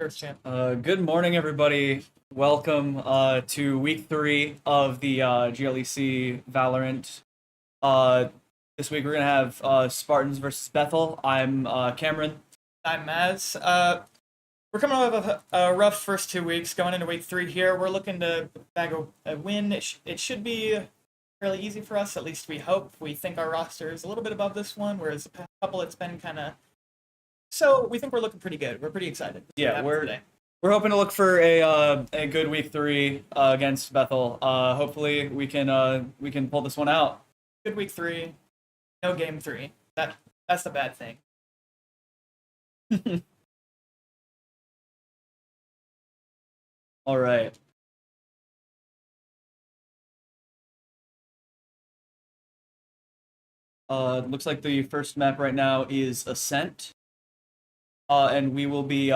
First champ. Good morning, everybody. Welcome to week 3 of the GLEC Valorant. This week we're gonna have Spartans versus Bethel. I'm Cameron. I'm Maz. We're coming off of a rough first 2 weeks. Going into week 3 here, we're looking to bag a win. It should be fairly easy for us, at least we hope. We think our roster is a little bit above this one, whereas the past couple it's been kind of... So we think we're looking pretty good. We're pretty excited. Yeah, we're hoping to look for a good week 3 against Bethel. Hopefully we can pull this one out. Good week 3, no game 3. That's the bad thing. All right. Looks like the first map right now is Ascent. And we will be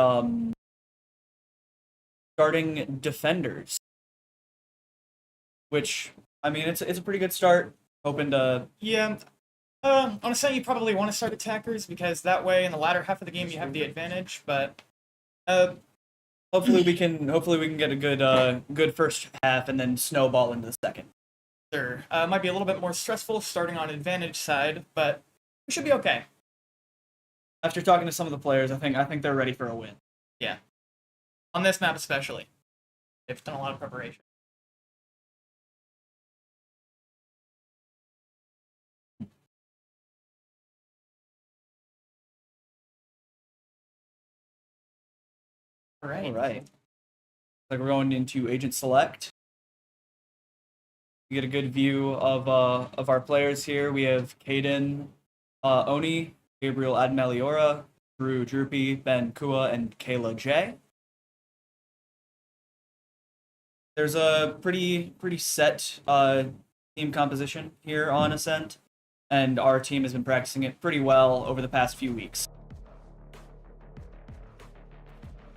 starting Defenders. Which, I mean, it's a pretty good start. Hoping to... Yeah. On Ascent, you probably want to start attackers, because that way in the latter half of the game you have the advantage, but... Hopefully we can get a good first half and then snowball into the second. Sure. Might be a little bit more stressful starting on advantage side, but we should be okay. After talking to some of the players, I think they're ready for a win. Yeah. On this map especially. They've done a lot of preparation. All right. Like we're going into Agent Select. We get a good view of our players here. We have Caden, Oni, Gabriel Admeliora, Drew Droopy, Ben Kua, and Kayla J. There's a pretty set team composition here on Ascent, and our team has been practicing it pretty well over the past few weeks.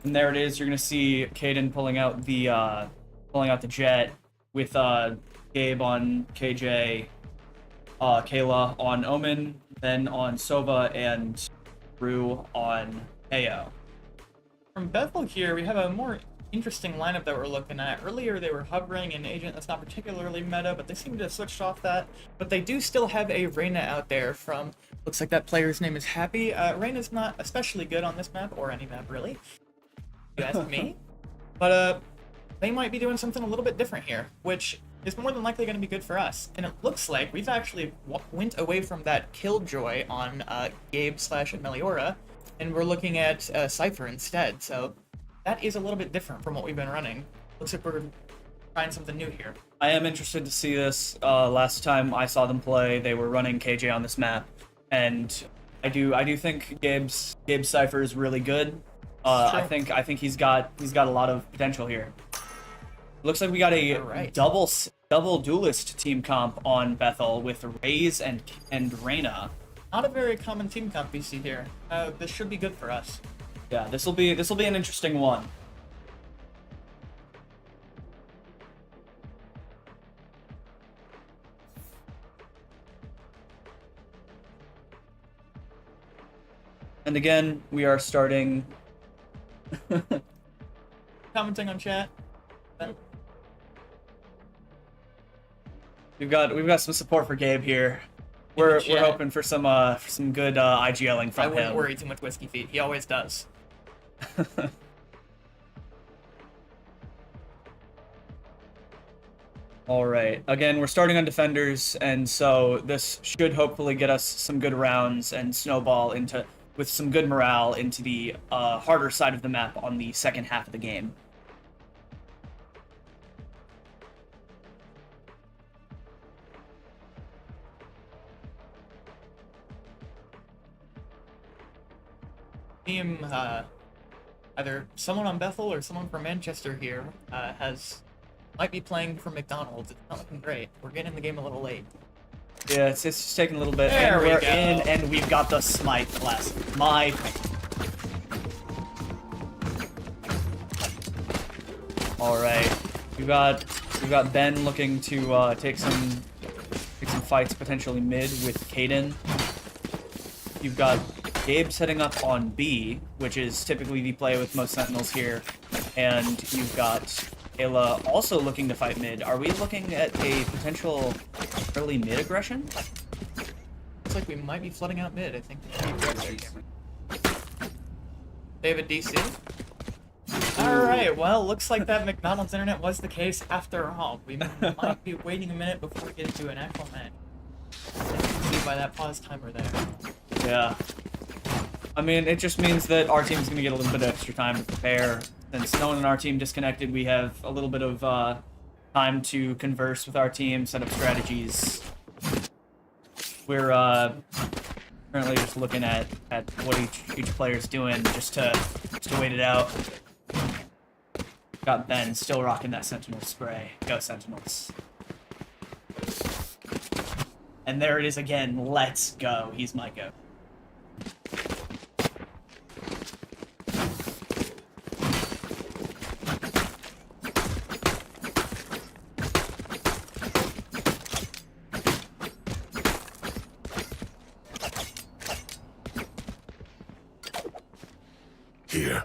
And there it is. You're gonna see Caden pulling out the jet with Gabe on KJ, Kayla on Omen, then on Sova, and Drew on AO. From Bethel here, we have a more interesting lineup that we're looking at. Earlier they were hovering an Agent that's not particularly meta, but they seem to have switched off that. But they do still have a Reyna out there from, looks like that player's name is Happy. Reyna's not especially good on this map, or any map really, if you ask me. But they might be doing something a little bit different here, which is more than likely going to be good for us. And it looks like we've actually went away from that Killjoy on Gabe/Meliora, and we're looking at Cypher instead. So that is a little bit different from what we've been running. Looks like we're trying something new here. I am interested to see this. Last time I saw them play, they were running KJ on this map, and I do think Gabe's Cypher is really good. I think he's got a lot of potential here. Looks like we got a double duelist team comp on Bethel with Raze and Reyna. Not a very common team comp you see here. This should be good for us. Yeah, this will be an interesting one. And again, we are starting. Commenting on chat. We've got some support for Gabe here. We're hoping for some good IGLing from him. I wouldn't worry too much Whiskey Feet. He always does. All right. Again, we're starting on Defenders, and so this should hopefully get us some good rounds and snowball with some good morale into the harder side of the map on the second half of the game. Team, either someone on Bethel or someone from Manchester here might be playing for McDonald's. It's not looking great. We're getting in the game a little late. Yeah, it's just taking a little bit. There and we we're go. in, and we've got the Smite class. All right, we've got Ben looking to take some fights potentially mid with Caden. You've got Gabe's heading up on B, which is typically the play with most Sentinels here. And you've got Ayla also looking to fight mid. Are we looking at a potential early mid aggression? Looks like we might be flooding out mid. I think they have a DC. Alright, well, looks like that McDonald's internet was the case after all. We might be waiting a minute before we get into an actual match. As you can see by that pause timer there. Yeah. I mean, it just means that our team's going to get a little bit of extra time to prepare. Since no one in our team disconnected, we have a little bit of time to converse with our team, set up strategies. We're currently just looking at what each player's doing just to wait it out. Got Ben still rocking that Sentinel spray. Go Sentinels. And there it is again. Let's go. He's my go. Here.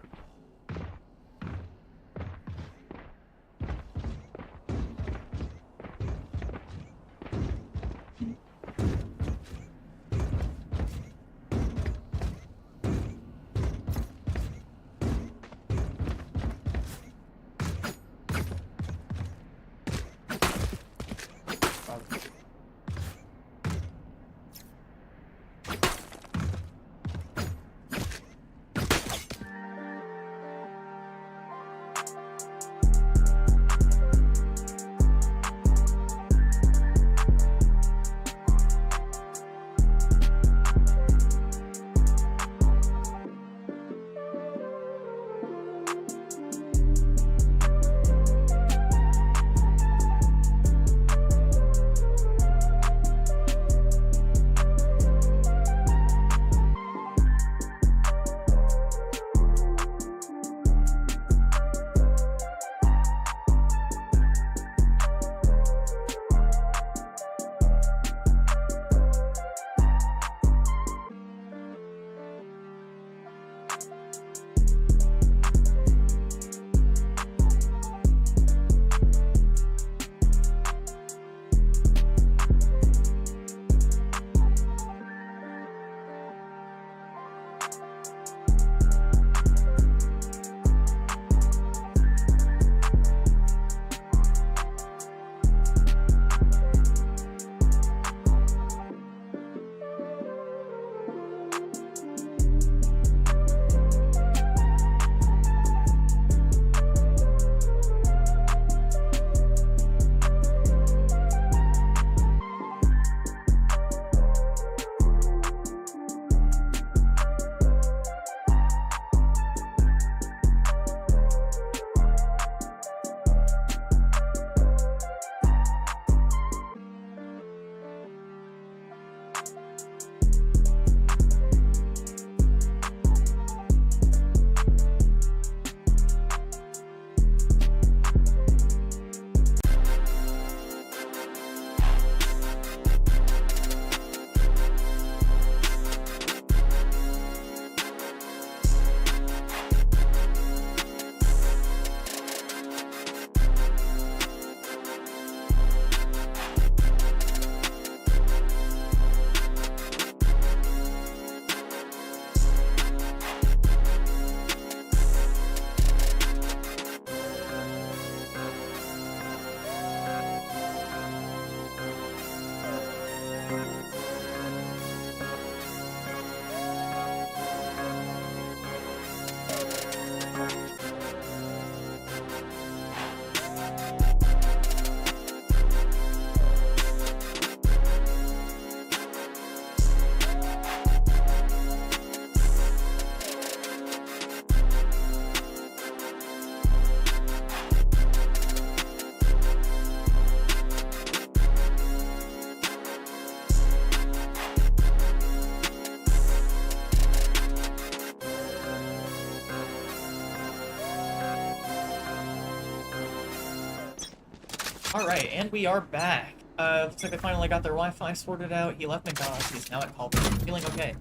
Alright, and we are back. Looks like they finally got their Wi-Fi sorted out. He left McDonald's. He's now at Culver. Feeling okay.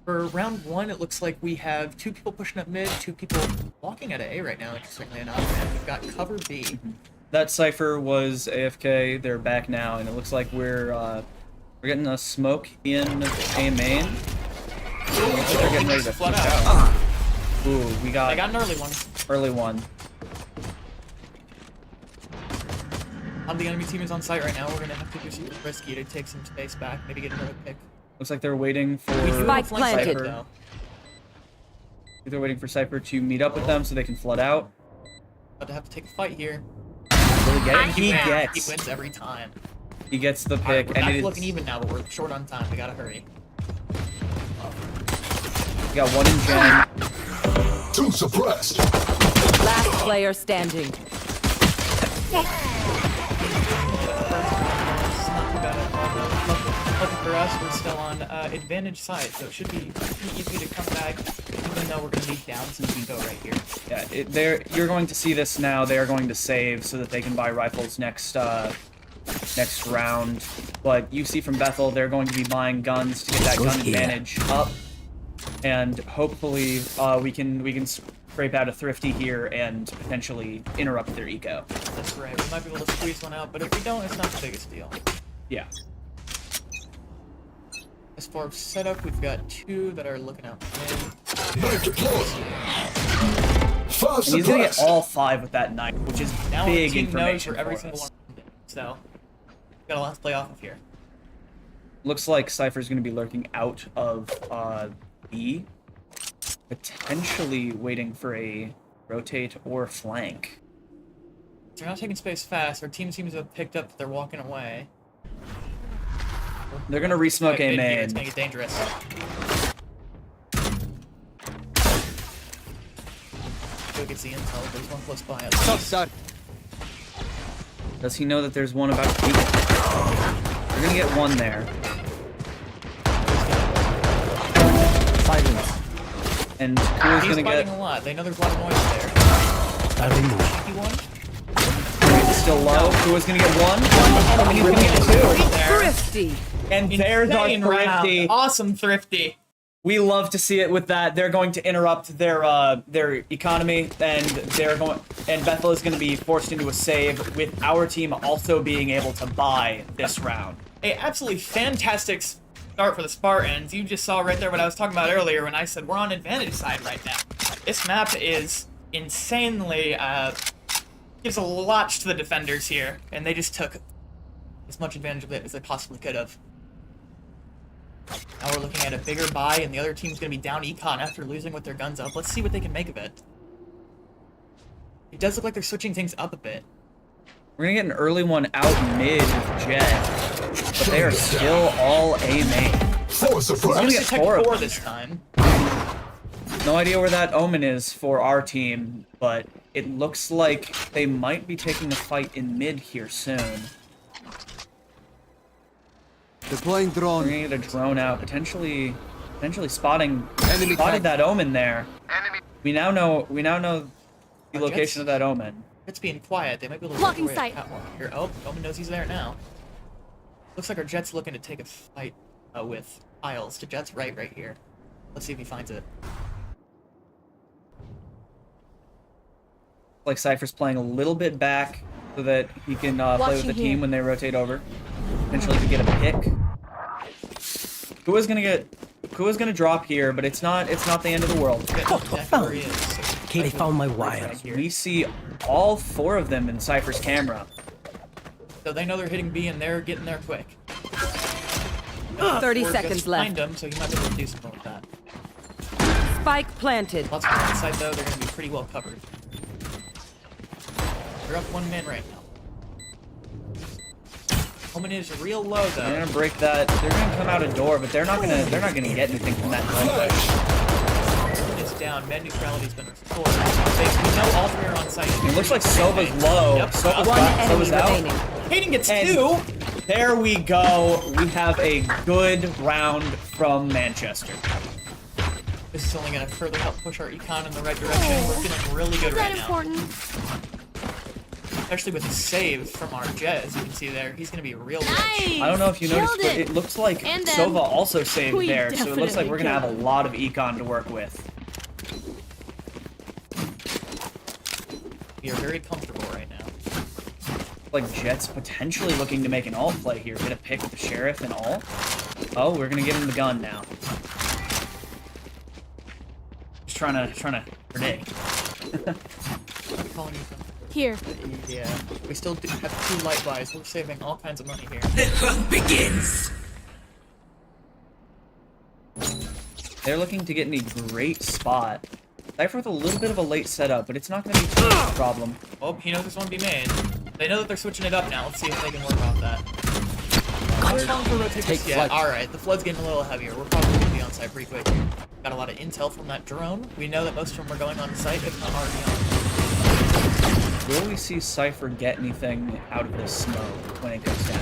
For round one, it looks like we have 2 people pushing up mid, 2 people walking at A right now, interestingly enough, and we've got cover B. That Cypher was AFK. They're back now, and it looks like we're getting a smoke in A main. They're getting ready to Flood push out. out. Ooh, we I got got an early one. early one. The enemy team is on site right now. We're gonna have to do something risky to take some space back, maybe get another pick. Looks like they're waiting for We do have Spike flank planted. Cypher, though. They're waiting for Cypher to meet up with them so they can flood out. About to have to take a fight here. Really get it? He He wins every time. gets the Alright, pick, we're and back it's looking even now, but we're short on time. We gotta hurry. we got one in Gen. 2 suppressed. Last player standing. It's not too bad at all. Lucky for us, we're still on advantage side, so it should be pretty easy to come back, even though we're gonna be down some eco right here. Yeah, you're going to see this now. They are going to save so that they can buy rifles next round. But you see from Bethel, they're going to be buying guns to get that gun advantage up, and hopefully we can scrape out a thrifty here and potentially interrupt their eco. That's right. We might be able to squeeze one out, but if we don't, it's not the biggest deal. Yeah. As far as setup, we've got 2 that are looking out. Knife deployed. 5 And he's gonna get suppressed. all 5 with that knife, which is Now our big team knows information where every for single us. one is. So, got a lot to play off of here. Looks like Cypher's gonna be lurking out of B, potentially waiting for a rotate or flank. They're not taking space fast. Our team seems to have picked up that they're walking away. They're gonna re-smoke A Mid here, main. It's gonna get dangerous. Go get the intel. There's one close by us. Does he know that there's one about to peek? We're gonna get one there. Silence. And who's He's gonna fighting get a lot. They know there's a lot of noise there. I remove. Cheeky one. still low? Who is gonna get one? And he's gonna get two. There. Thrifty. And there's our Insane round. Thrifty. Awesome Thrifty. We love to see it with that. They're going to interrupt their economy, and Bethel is going to be forced into a save, with our team also being able to buy this round. A absolutely fantastic start for the Spartans. You just saw right there what I was talking about earlier when I said we're on advantage side right now. This map is insanely gives a lot to the defenders here, and they just took as much advantage of it as they possibly could have. Now we're looking at a bigger buy, and the other team's going to be down econ after losing with their guns up. Let's see what they can make of it. It does look like they're switching things up a bit. We're gonna get an early one out mid with Jet, but they are still all A main. Force I'm suppressed. going to get check four of 4 them. this time. No idea where that Omen is for our team, but it looks like they might be taking a fight in mid here soon. Deploying We're drone. gonna get a drone out, potentially spotted Enemy tag. that Omen there. We now know the location of that Omen. It's being quiet. They might be able to Blocking work away sight. at catwalk here. Oh, Omen knows he's there now. Looks like our Jet's looking to take a fight with Isles to Jet's right here. Let's see if he finds it. Like Cypher's playing a little bit back so that he can play with Watching the team here. when they rotate over. Potentially to get a pick. Kua's gonna drop here, but it's not the end of the world. Forget exactly where he is. So Okay, they found my wires. right here. We see all 4 of them in Cypher's camera. So they know they're hitting B and they're getting there quick. 30 Or seconds just left. Find them, so you might be able to do something with that. Spike planted. Lots of on side though, they're going to be pretty well covered. They're up 1 man right now. Omen is real low though. They're gonna break that. They're gonna come out a door, but they're not gonna get anything from that door. It's down. Med neutrality's been restored. We know all 3 are on site. It looks like Sova's low. Yep. Sova's One back. enemy Sova's out. remaining. Hayden gets And 2. there we go. We have a good round from Manchester. This is only going to further help push our econ in the right direction. We're feeling really good right now. especially with the save from our Jet, as you can see there. He's going to be real rich. Nice. I don't know if you noticed, but Killed it looks like And them. Sova also saved We there, so it looks like definitely we're gonna have a killed lot of econ to work with. We are very comfortable right now. Like Jet's potentially looking to make an alt play here. Get a pick with the sheriff and alt. Oh, we're gonna give him the gun now. Just trying to predict. I'm calling you something. Here. Yeah, we still do have 2 light buys. We're saving all kinds of money here. They're looking to get in a great spot. Cypher with a little bit of a late setup, but it's not gonna be too much of a problem. Oh, he knows this one be made. They know that they're switching it up now. Let's see if they can work off that. Not strong for rotate Take just yet. flight. Alright, the flood's getting a little heavier. We're probably going to be on site pretty quick here. Got a lot of intel from that drone. We know that most of them are going on site, if not already on. Will we see Cypher get anything out of this smoke when it goes down?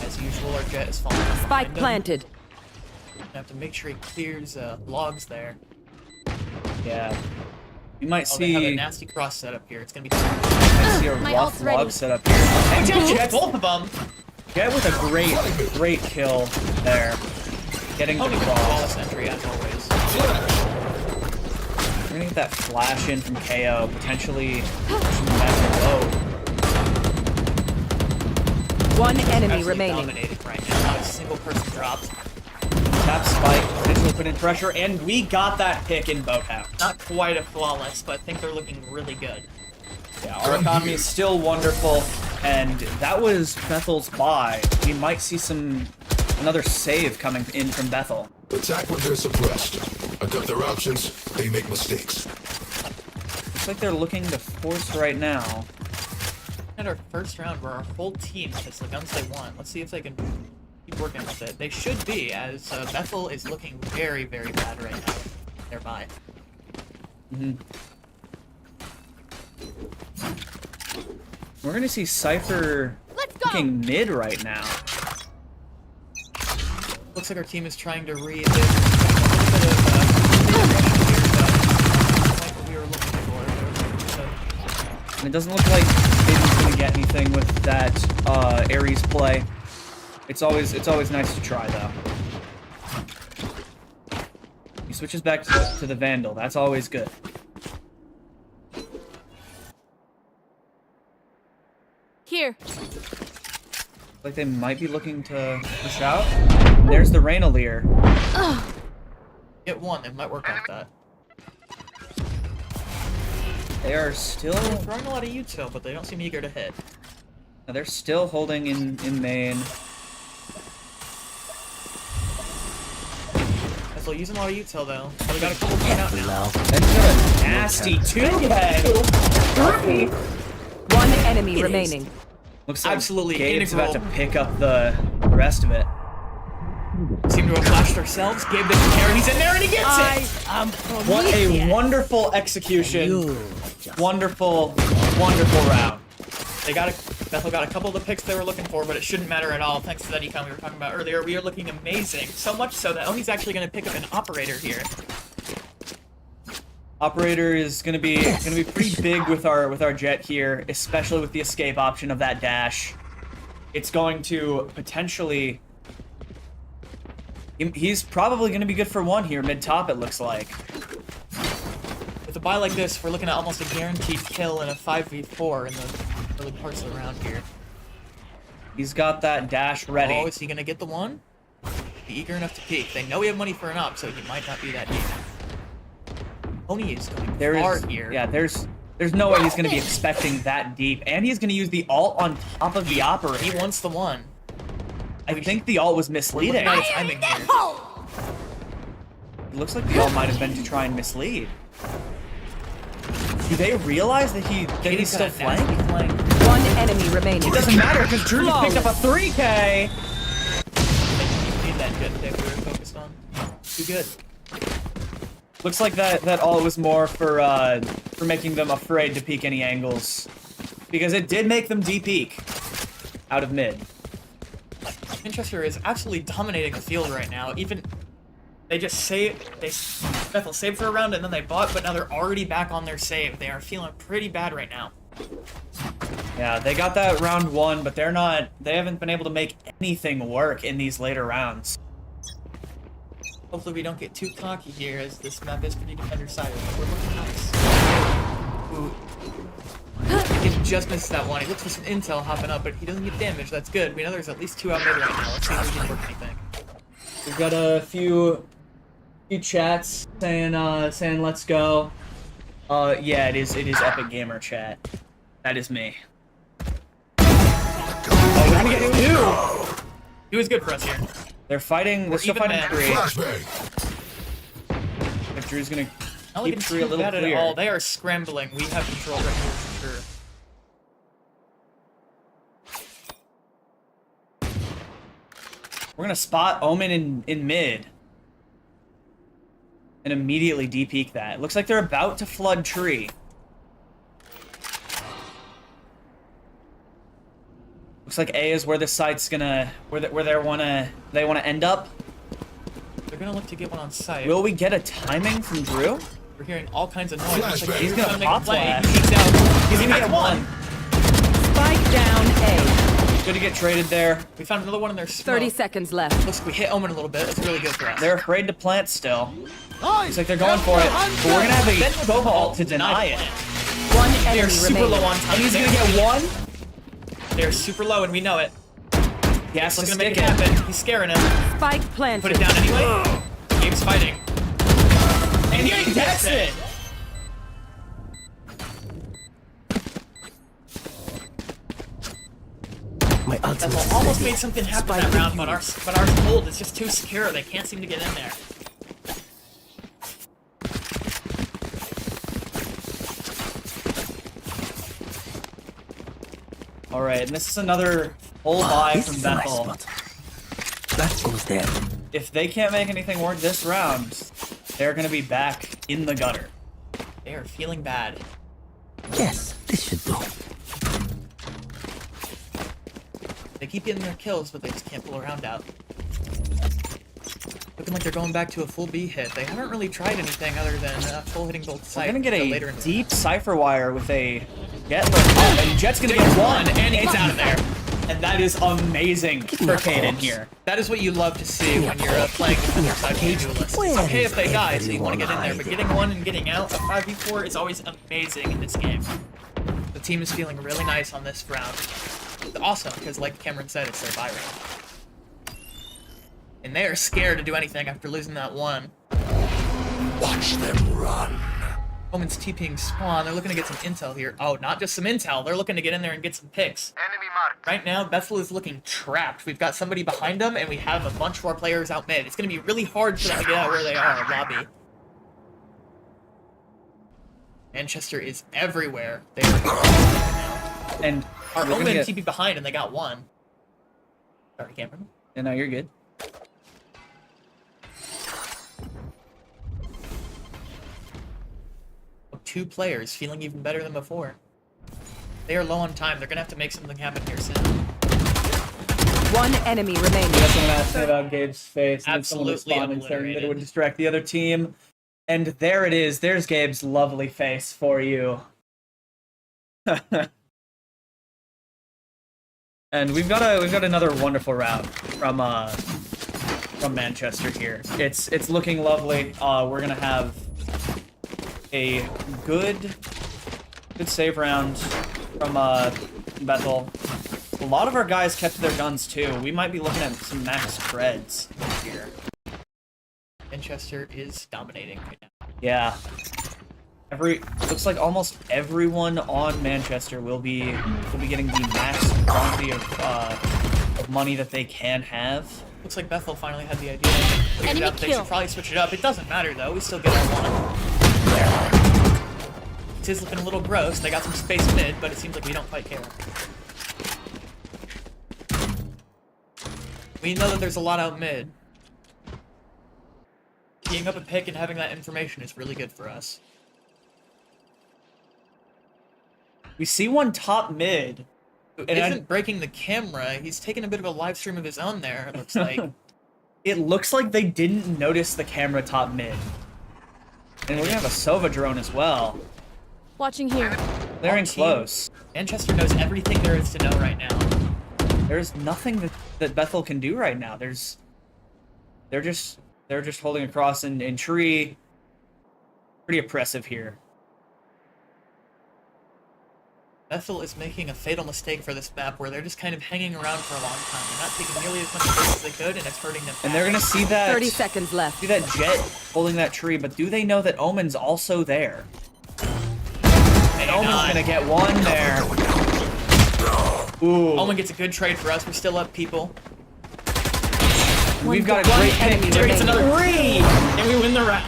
As usual, our Jet is falling behind Spike him. planted. We have to make sure he clears logs there. Yeah. We might Oh, they have a see, nasty cross setup here. It's going to be... might see a My rough ult's ready. log setup here. Hey, Jet, both of them! Get with a great kill there. Getting the Tony with the cross. flawless entry, as always. We're gonna get that flash in from KO, potentially pushing the match low. One enemy Absolutely remaining. dominating right now. Not a single person dropped. Tap spike, potentially put in pressure, and we got that pick in Boathouse. Not quite a flawless, but I think they're looking really good. Yeah, our economy is still wonderful, and that was Bethel's buy. We might see another save coming in from Bethel. Attack when they're suppressed. Adapt their options, they make mistakes. Looks like they're looking to force right now. And our first round where our whole team has the guns they want. Let's see if they can keep working with it. They should be, as Bethel is looking very, very bad right now. Thereby. We're gonna see Cypher Let's go. looking mid right now. Looks like our team is trying to read this. A little bit of like what we were looking for. So, And it doesn't look like Aiden's gonna get anything with that Ares play. It's always nice to try though. He switches back to the Vandal. That's always good. Here. Like they might be looking to push out. And there's the Rainaleer. get one, it might work off that. They are still Throwing a lot of util, but they don't seem eager to hit. they're still holding in main. They're using a lot of util though. So we got a couple coming out now. That's got a nasty 2K. One enemy remaining. Looks like Absolutely Gabe's integral. about to pick up the rest of it. Seem to have flashed ourselves. Gabe doesn't care. He's in there and he gets it. What a wonderful execution. Wonderful round. Bethel got a couple of the picks they were looking for, but it shouldn't matter at all thanks to that econ we were talking about earlier. We are looking amazing. So much so that Omi's actually going to pick up an operator here. Operator is gonna be pretty big with our Jet here, especially with the escape option of that dash. It's going to potentially. He's probably gonna be good for one here, mid top. It looks like. With a buy like this, we're looking at almost a guaranteed kill in a 5v4 in the early parts of the round here. He's got that dash ready. Oh, is he going to get the one? Be eager enough to peek. They know we have money for an op, so he might not be that deep. Oni is going far here. Yeah, there's no way he's gonna be expecting that deep, and he's gonna use the ult on top of the operator. He wants the one. I think the ult was We're misleading. looking at timing here. It looks like the ult might have been to try and mislead. Do they realize that he's still flanked? One enemy remaining. It doesn't matter because Drew just picked up a 3K. Need that jet that we were focused on. Too good. Looks like that ult was more for making them afraid to peek any angles, because it did make them de-peek out of mid. Winchester is absolutely dominating the field right now. Even they just Bethel saved for a round and then they bought, but now they're already back on their save. They are feeling pretty bad right now. Yeah, they got that round 1, but they haven't been able to make anything work in these later rounds. Hopefully we don't get too cocky here, as this map is pretty defender-sided. We're looking nice. Ooh. He just misses that one. He looks for some intel hopping up, but he doesn't get damage. That's good. We know there's at least 2 out mid right now. Let's see if we can work anything. We've got a few chats saying let's go. Yeah, it is Epic Gamer chat. That is me. Oh, we're gonna get 2! He was good for us here. They're fighting. They're still fighting 3. Flashbang. But Drew's gonna Not keep looking 3 a too little bad at clear. all. They are scrambling. We have control right here for sure. We're gonna spot Omen in mid. And immediately de-peek that. Looks like they're about to flood tree. Looks like A is where the site's gonna where they wanna end up. They're gonna look to get one on site. Will we get a timing from Drew? We're hearing all kinds of noise. Looks like He's Drew's gonna make a pop play. flash. He peeks out. He's gonna get one. Spike down A. Good to get traded there. We found another one in their smoke. 30 seconds left. Looks like we hit Omen a little bit. It's really good for us. They're afraid to plant still. Looks like they're going for it. But we're gonna have a Cobalt to deny it. One They are enemy super remaining. low on time. And he's gonna get 1. They're super low, and we know it. He has to Looking to make stick it it. happen. He's scaring him. Spike Put planted. it down anyway. Gabe's fighting. And he gets it! My ultimate is Almost ready. made something happen Spike that round, defused. but our hold is just too secure. They can't seem to get in there. All right, and this is another full buy This from is a nice Bethel. spot. That goes there. If they can't make anything work this round, they're gonna be back in the gutter. They are feeling bad. Yes, this should do. They keep getting their kills, but they just can't pull a round out. Looking like they're going back to a full B hit. They haven't really tried anything other than full hitting both We're sides. gonna get later a in the deep cipher wire with a Jet. Oh, and Jet's gonna get 1, and he's out of there. And that is amazing for Caden here. That is what you love to see when you're playing the other side of the duelist. It's okay if they die, so you want to get in there, but getting 1 and getting out, a 5v4 is always amazing in this game. The team is feeling really nice on this round. It's awesome, because like Cameron said, it's their bye round. And they are scared to do anything after losing that 1. Watch them run. Omen's TPing spawn. They're looking to get some intel here. Oh, not just some intel. They're looking to get in there and get some picks. Enemy marked. Right now, Bethel is looking trapped. We've got somebody behind them, and we have a bunch of our players out mid. It's going to be really hard for them to get out where they are, lobby. Manchester is everywhere. They are And our we're gonna Omen get- TP behind, and they got 1. Sorry, Cameron. Yeah, no, you're good. Two players feeling even better than before. They are low on time. They're going to have to make something happen here soon. One enemy remaining. That's what I say about Gabe's face. And Absolutely someone responded saying that it obliterated. would distract the other team. And there it is. There's Gabe's lovely face for you. And we've got another wonderful round from Manchester here. It's looking lovely. We're gonna have a good save round from Bethel. A lot of our guys kept their guns too. We might be looking at some max creds here. Manchester is dominating right now. Yeah. Looks like almost everyone on Manchester will be getting the max quantity of money that they can have. Looks like Bethel finally had the idea. Figured Enemy out they kill. should probably switch it up. It doesn't matter though. We still get our 1. It is looking a little gross. They got some space mid, but it seems like we don't quite care. We know that there's a lot out mid. Keying up a pick and having that information is really good for us. We see one top mid. Who And isn't breaking the camera. He's taking a bit of a live stream of his own there, it looks like. It looks like they didn't notice the camera top mid. And we're gonna have a Sova drone as well. Watching here. They're in team. close. Manchester knows everything there is to know right now. There's nothing that Bethel can do right now. They're just holding across in tree. Pretty oppressive here. Bethel is making a fatal mistake for this map where they're just kind of hanging around for a long time. They're not taking nearly as much space as they could, and it's hurting them. And they're gonna see that 30 seconds left. see that Jet holding that tree, but do they know that Omen's also there? And Omen's gonna get one there. Ooh. Omen gets a good trade for us. We're still up, people. We've got a One great enemy pick. There gets remaining. another 3, and we win the round.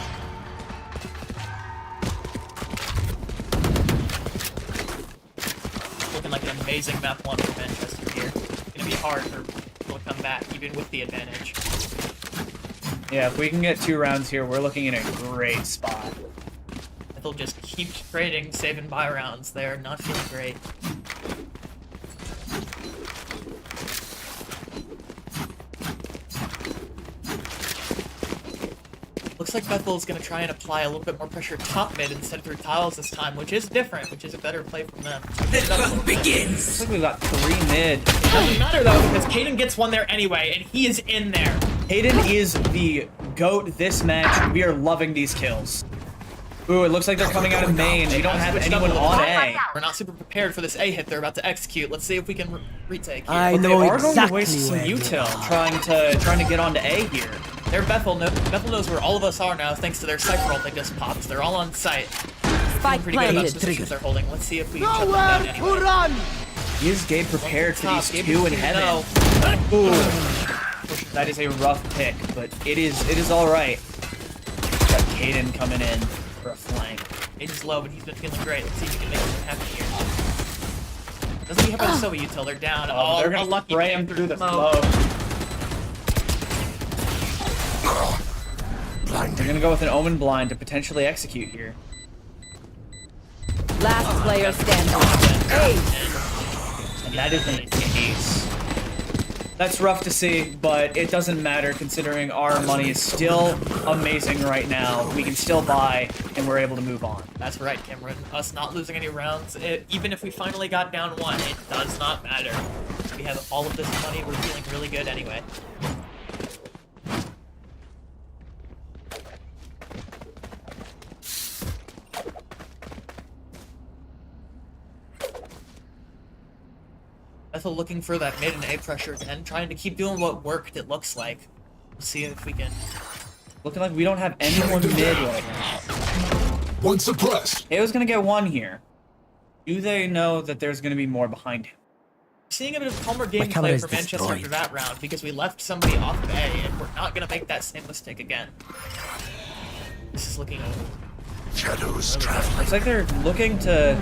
Looking like an amazing map 1 for Manchester here. It's gonna be hard for people to come back, even with the advantage. Yeah, if we can get 2 rounds here, we're looking in a great spot. They'll just keep trading save and buy rounds. They're not feeling great. Looks like Bethel's going to try and apply a little bit more pressure top mid instead of through tiles this time, which is different, which is a better play from them. The fun begins. Looks like we've got 3 mid. It doesn't matter though, because Caden gets one there anyway, and he is in there. Hayden is the GOAT this match. We are loving these kills. Ooh, it looks like they're coming out of main. We don't have anyone on A. We're not super prepared for this A hit they're about to execute. Let's see if we can retake here. I But they know are going to exactly waste some where you util are. trying to get onto A here. Their Bethel knows where all of us are now thanks to their Cypher ult they just popped. They're all on site. Spike Pretty good about planted. the positions they're holding. Let's see if we can shut them down anyway. run! Is Gabe prepared for these Gabe 2 in is heaven? no. Ooh. That is a rough pick, but it is all right. Got Caden coming in for a flank. Aiden's low, but he's been feeling great. Let's see if we can make something happen here. Doesn't he have a Soba util? They're down. Oh, they're a gonna lucky spray pick him through the smoke. smoke. They're gonna go with an Omen blind to potentially execute here. Last player standing. And that is an ace. That's rough to see, but it doesn't matter considering our money is still amazing right now. We can still buy, and we're able to move on. That's right, Cameron. Us not losing any rounds, even if we finally got down 1, it does not matter. We have all of this money. We're feeling really good anyway. Bethel looking for that mid and A pressure again, trying to keep doing what worked, it looks like. We'll see if we can... Looking like we don't have anyone mid right now. One suppressed. Ao's gonna get 1 here. Do they know that there's gonna be more behind him? Seeing a bit of calmer camera gameplay is for Manchester destroyed. after that round because we left somebody off of A and we're not going to make that same mistake again. This is looking... Shadows traveling. Looks like they're looking to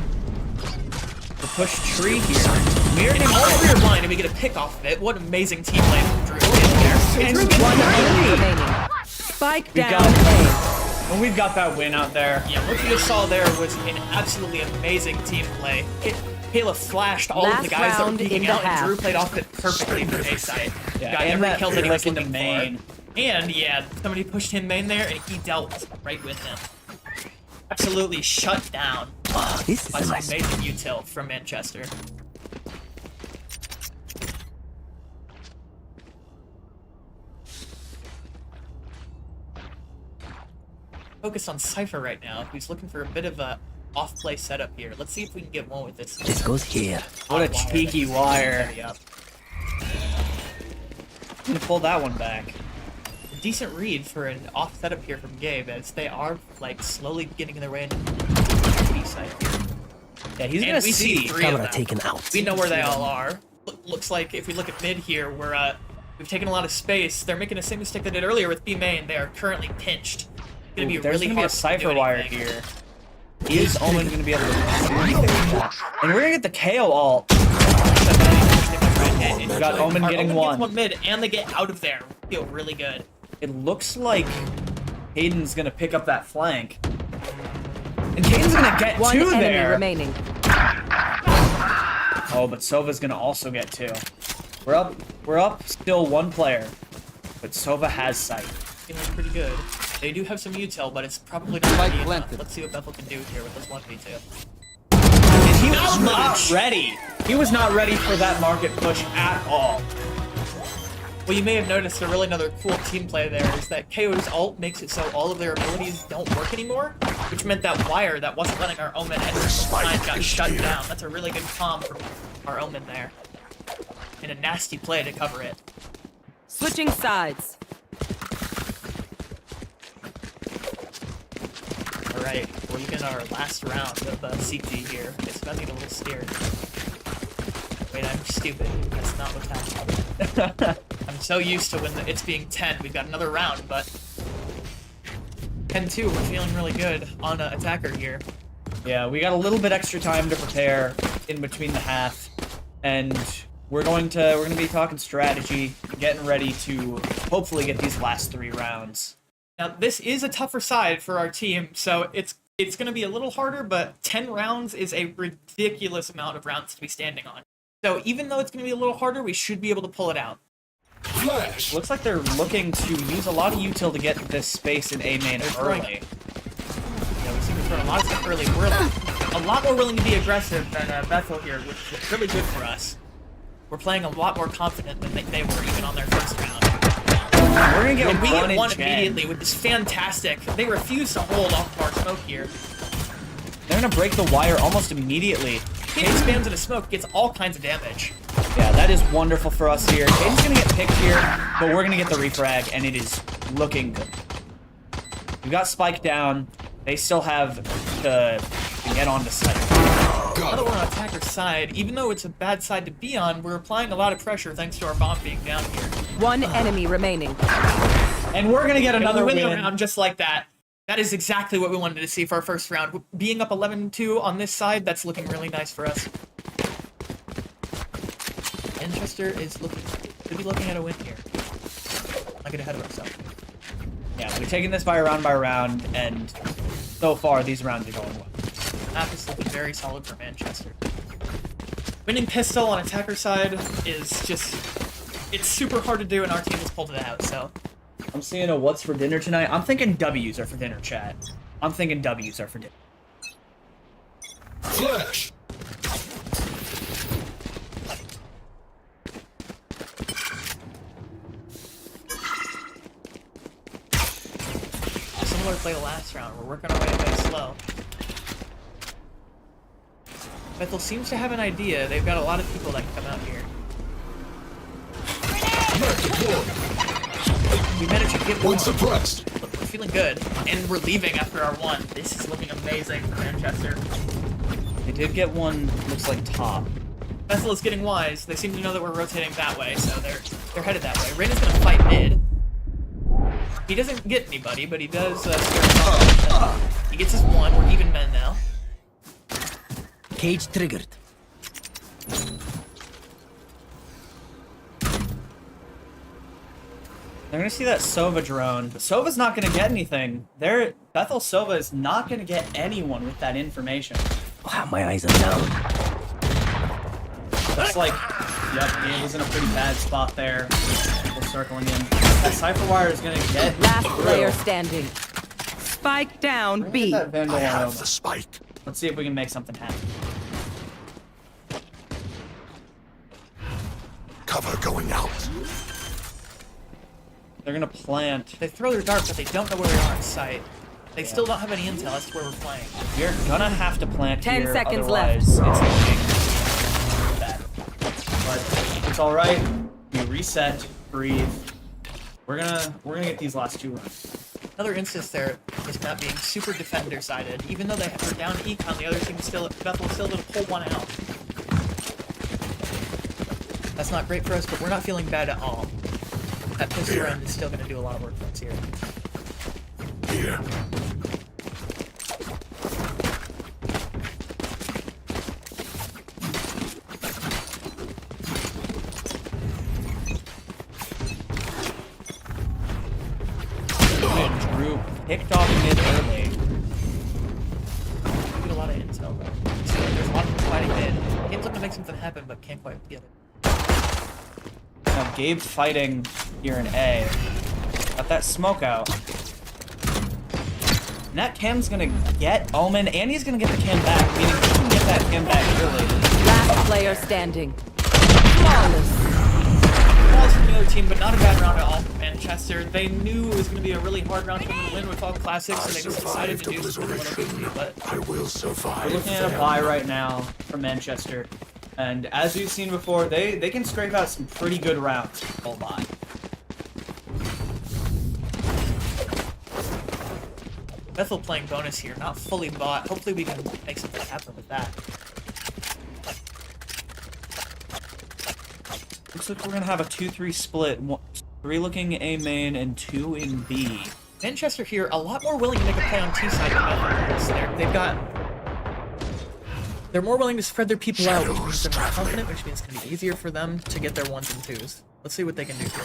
push tree here. We're in all three are blind and we get a pick off of it. What amazing team play from Drew in there. And One enemy remaining. Spike We've down got- A. Well, we've got that win out there. Yeah, what you just saw there was an absolutely amazing team play. Kayla flashed all of Last the guys that were round peeking in the out, and half. Drew played off it perfectly from A side. Yeah, Got and every that kill that he was flick into looking main. for. And yeah, somebody pushed him main there, and he dealt right with him. Absolutely shut down This by is a some nice. amazing util from Manchester. Focused on Cypher right now, who's looking for a bit of a off-play setup here. Let's see if we can get one with this. This goes here. What a Wire cheeky that- wire. Heavy up. Gonna pull that one back. A decent read for an off setup here from Gabe, as they are like slowly getting their way into the B side here. Yeah, he's And gonna we see see. 3 of Camera them. taken out. We know where they all are. Looks like if we look at mid here, we've taken a lot of space. They're making the same mistake they did earlier with B main. They are currently pinched. It's gonna be There's really gonna be hard a to do cipher wire anything. here. Is Omen gonna be able to do anything with that? And we're gonna get the KO ult. We got Omen getting one. Gets one mid, and they get out of there. Feel really good. It looks like Hayden's gonna pick up that flank. And Hayden's gonna get One 2 enemy there. remaining. Oh, but Sova's gonna also get 2. We're up still 1 player. But Sova has sight. Feeling pretty good. They do have some util, but it's probably not gonna be enough. Let's see what Bethel can do here with this 1v2. And he was not ready. He was not ready for that market push at all. Well, you may have noticed really another cool team play there is that KO's ult makes it so all of their abilities don't work anymore, which meant that wire that wasn't letting our Omen enter the line got shut down. That's a really good calm for our Omen there. And a nasty play to cover it. Switching sides. Alright, we're looking at our last round of CT here. It's about to get a little scared. Wait, I'm stupid. That's not what's happening. I'm so used to when it's being 10. We've got another round, but 10-2, we're feeling really good on an attacker here. Yeah, we got a little bit extra time to prepare in between the half, and we're going to be talking strategy, getting ready to hopefully get these last 3 rounds. Now, this is a tougher side for our team, so it's going to be a little harder, but 10 rounds is a ridiculous amount of rounds to be standing on. So even though it's going to be a little harder, we should be able to pull it out. Flash. Looks like they're looking to use a lot of util to get this space in A main early. Yeah, we seem to throw a lot of stuff early. We're a lot more willing to be aggressive than Bethel here, which is really good for us. We're playing a lot more confident than they were even on their first round. We're gonna get And we one get in one Jen. immediately, which is fantastic. They refuse to hold off of our smoke here. They're gonna break the wire almost immediately. Caden spams into smoke, gets all kinds of damage. Yeah, that is wonderful for us here. Caden's gonna get picked here, but we're gonna get the refrag, and it is looking good. We got Spike down. They still have to get on the site. Now that we're on attacker's side, even though it's a bad side to be on, we're applying a lot of pressure thanks to our bomb being down here. One enemy remaining. And we're gonna get another win the win. round just like that. That is exactly what we wanted to see for our first round. Being up 11-2 on this side, that's looking really nice for us. Manchester is could be looking at a win here. Not get ahead of ourselves. Yeah, we're taking this by round, and so far these rounds are going well. Map is looking very solid for Manchester. Winning pistol on attacker side is just... It's super hard to do, and our team has pulled it out, so... I'm seeing a what's for dinner tonight. I'm thinking W's are for dinner, chat. I'm thinking W's are for dinner. Flash. Similar play to last round. We're working our way very slow. Bethel seems to have an idea. They've got a lot of people that can come out here. We managed to get One suppressed. We're feeling good, and we're leaving after our one. This is looking amazing for Manchester. They did get one, looks like top. Bethel is getting wise. They seem to know that we're rotating that way, so they're headed that way. Raina's gonna fight mid. He doesn't get anybody, but he does scare He gets his one. We're even men now. Cage triggered. They're gonna see that Sova drone, but Sova's not gonna get anything. Bethel Sova is not gonna get anyone with that information. Wow, my eyes are down. Looks like, yep, he was in a pretty bad spot there. People circling in. That Cypher Wire is gonna get Last through. player standing. Spike down Get B. that Vandal I have on the spike. Let's see if we can make something happen. Cover going out. They're gonna plant. They throw their dart, but they don't know where we are in sight. They still don't have any intel as to where we're playing. We're gonna have to plant 10 here, seconds otherwise left. it's looking bad. But it's all right. We reset, breathe. We're gonna get these last 2 runs. Another instance there is not being super defender-sided. Even though they were down econ, the other team Bethel was still able to pull one out. That's not great for us, but we're not feeling bad at all. That pistol round is still going to do a lot of work for us here. Here. And Drew picked off mid early. We get a lot of intel, though. So there's a lot of them fighting mid. Game's looking to make something happen, but can't quite get it. Now Gabe's fighting here in A. Got that smoke out. And that cam's gonna get Omen, and he's gonna get the cam back, meaning he can get that cam back early. Last player standing. Flawless. Walls from the other team, but not a bad round at all from Manchester. They knew it was going to be a really hard round for them to win with all classics, so they just decided to do something a little differently. But I will survive. We're looking at a bye right now for Manchester. And as we've seen before, they can scrape out some pretty good rounds all bye. Bethel playing bonus here, not fully bought. Hopefully we can make something happen with that. Looks like we're gonna have a 2-3 split. 3 looking A main and 2 in B. Manchester here, a lot more willing to make a play on T side than Bethel. They're more willing to spread their people out, which means they're more confident, which means it's going to be easier for them to get their 1s and 2s. Let's see what they can do here.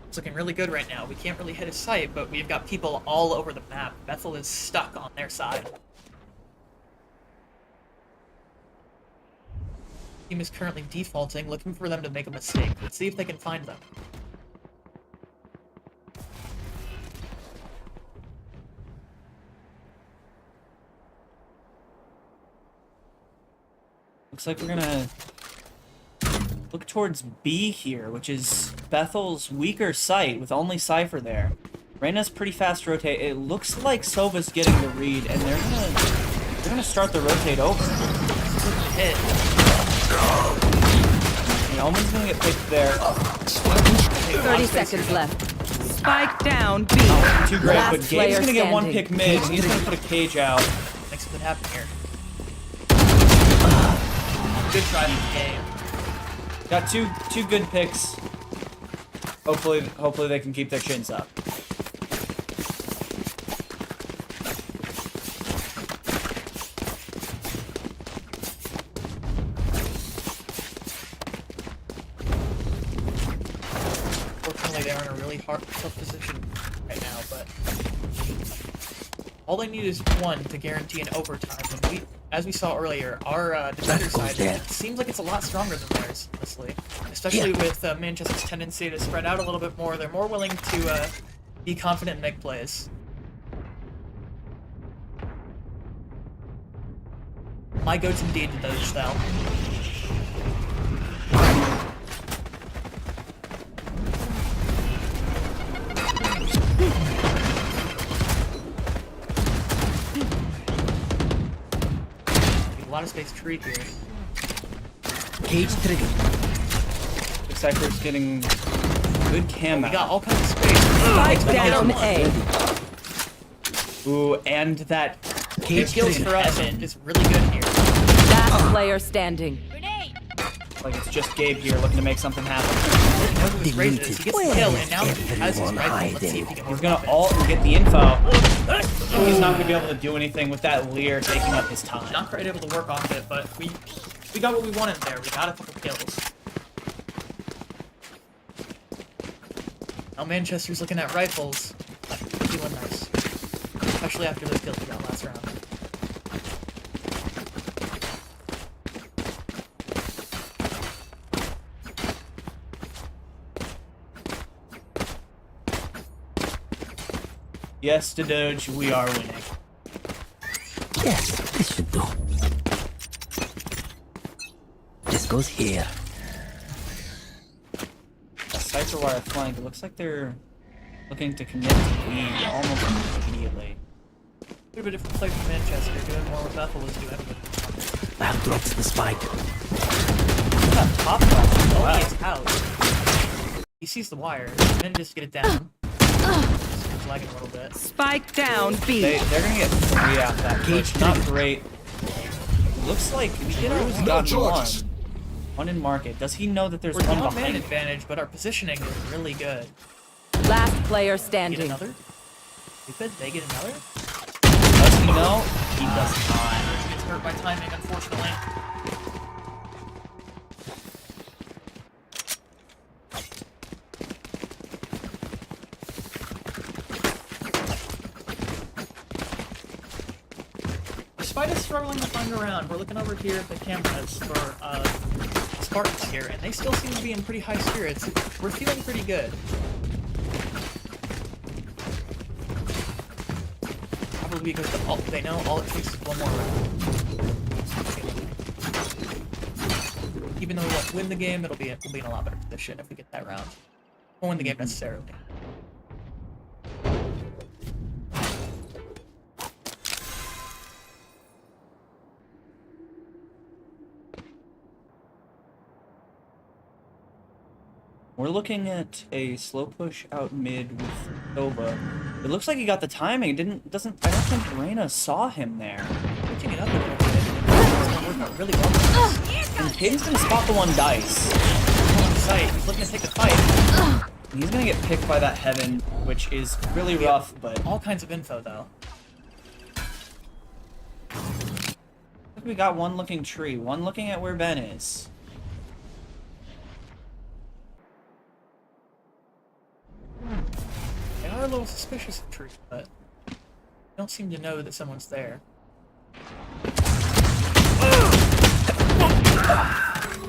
It's looking really good right now. We can't really hit a sight, but we've got people all over the map. Bethel is stuck on their side. Team is currently defaulting, looking for them to make a mistake. Let's see if they can find them. Looks like we're gonna look towards B here, which is Bethel's weaker site with only Cypher there. Reyna's pretty fast rotate. It looks like Sova's getting the read, and they're gonna start the rotate over. Hit. And Omen's gonna get picked there. 30 seconds left. Spike down B. Too great, Last but Gabe's player gonna get one standing. pick mid, and he's gonna put a cage out. Make something happen here. Good try from Gabe. Got two good picks. Hopefully they can keep their chins up. Fortunately, they're in a really tough position right now, but all they need is one to guarantee an overtime. And as we saw earlier, our defender side seems like it's a lot stronger than theirs, honestly. Especially with Manchester's tendency to spread out a little bit more. They're more willing to be confident and make plays. My goat's indeed to Doge, though. A lot of space to read here. Cage trigger. Cypher's getting good cam We out. got all kinds of space. Spike down A. Ooh, and that Good kills for us is really good here. Last player standing. like it's just Gabe here looking to make something happen. He knows who his rage is. He gets the kill, and now he has his rifle. Let's see if he can He's gonna ult and get the info. He's not gonna be able to do anything with that Lear taking up his time. Not quite able to work off it, but we got what we wanted there. We got a couple kills. Now Manchester's looking at rifles. Feeling nice. Especially after those kills we got last round. Yes, to Doge, we are winning. Yes, this should do. This goes here. Cypher wire flank. It looks like they're looking to commit to B almost immediately. A bit of a different play from Manchester, doing more what Bethel was doing. I have dropped the spike. Look at that top left. Oh, he is out. He sees the wire, and then just get it down. It's lagging a little bit. Spike down B. They're gonna get 3 out that push. Not great. Looks like Drew's got charges. one in market. Does he know that there's We're one not man behind him? advantage, but our positioning is really good. Last player Get standing. another? Stupid, they get another? Does he know? He does not. He gets hurt by timing, unfortunately. quite as struggling to find around. We're looking over here at the cameras for Spartans here, and they still seem to be in pretty high spirits. We're feeling pretty good. Probably because they know all it takes is one more round. Even though we won't win the game, we'll be in a lot better position if we get that round. Won't win the game necessarily. We're looking at a slow push out mid with Nova. It looks like he got the timing. I don't think Reyna saw him there. Pitching it up a little bit. It's gonna work out really well for us. And Caden's gonna spot the one dice. On sight. He's looking to take the fight. And he's gonna get picked by that Heaven, which is really rough, but All kinds of info though. we got one looking tree, one looking at where Ben is. They are a little suspicious of truth, but they don't seem to know that someone's there.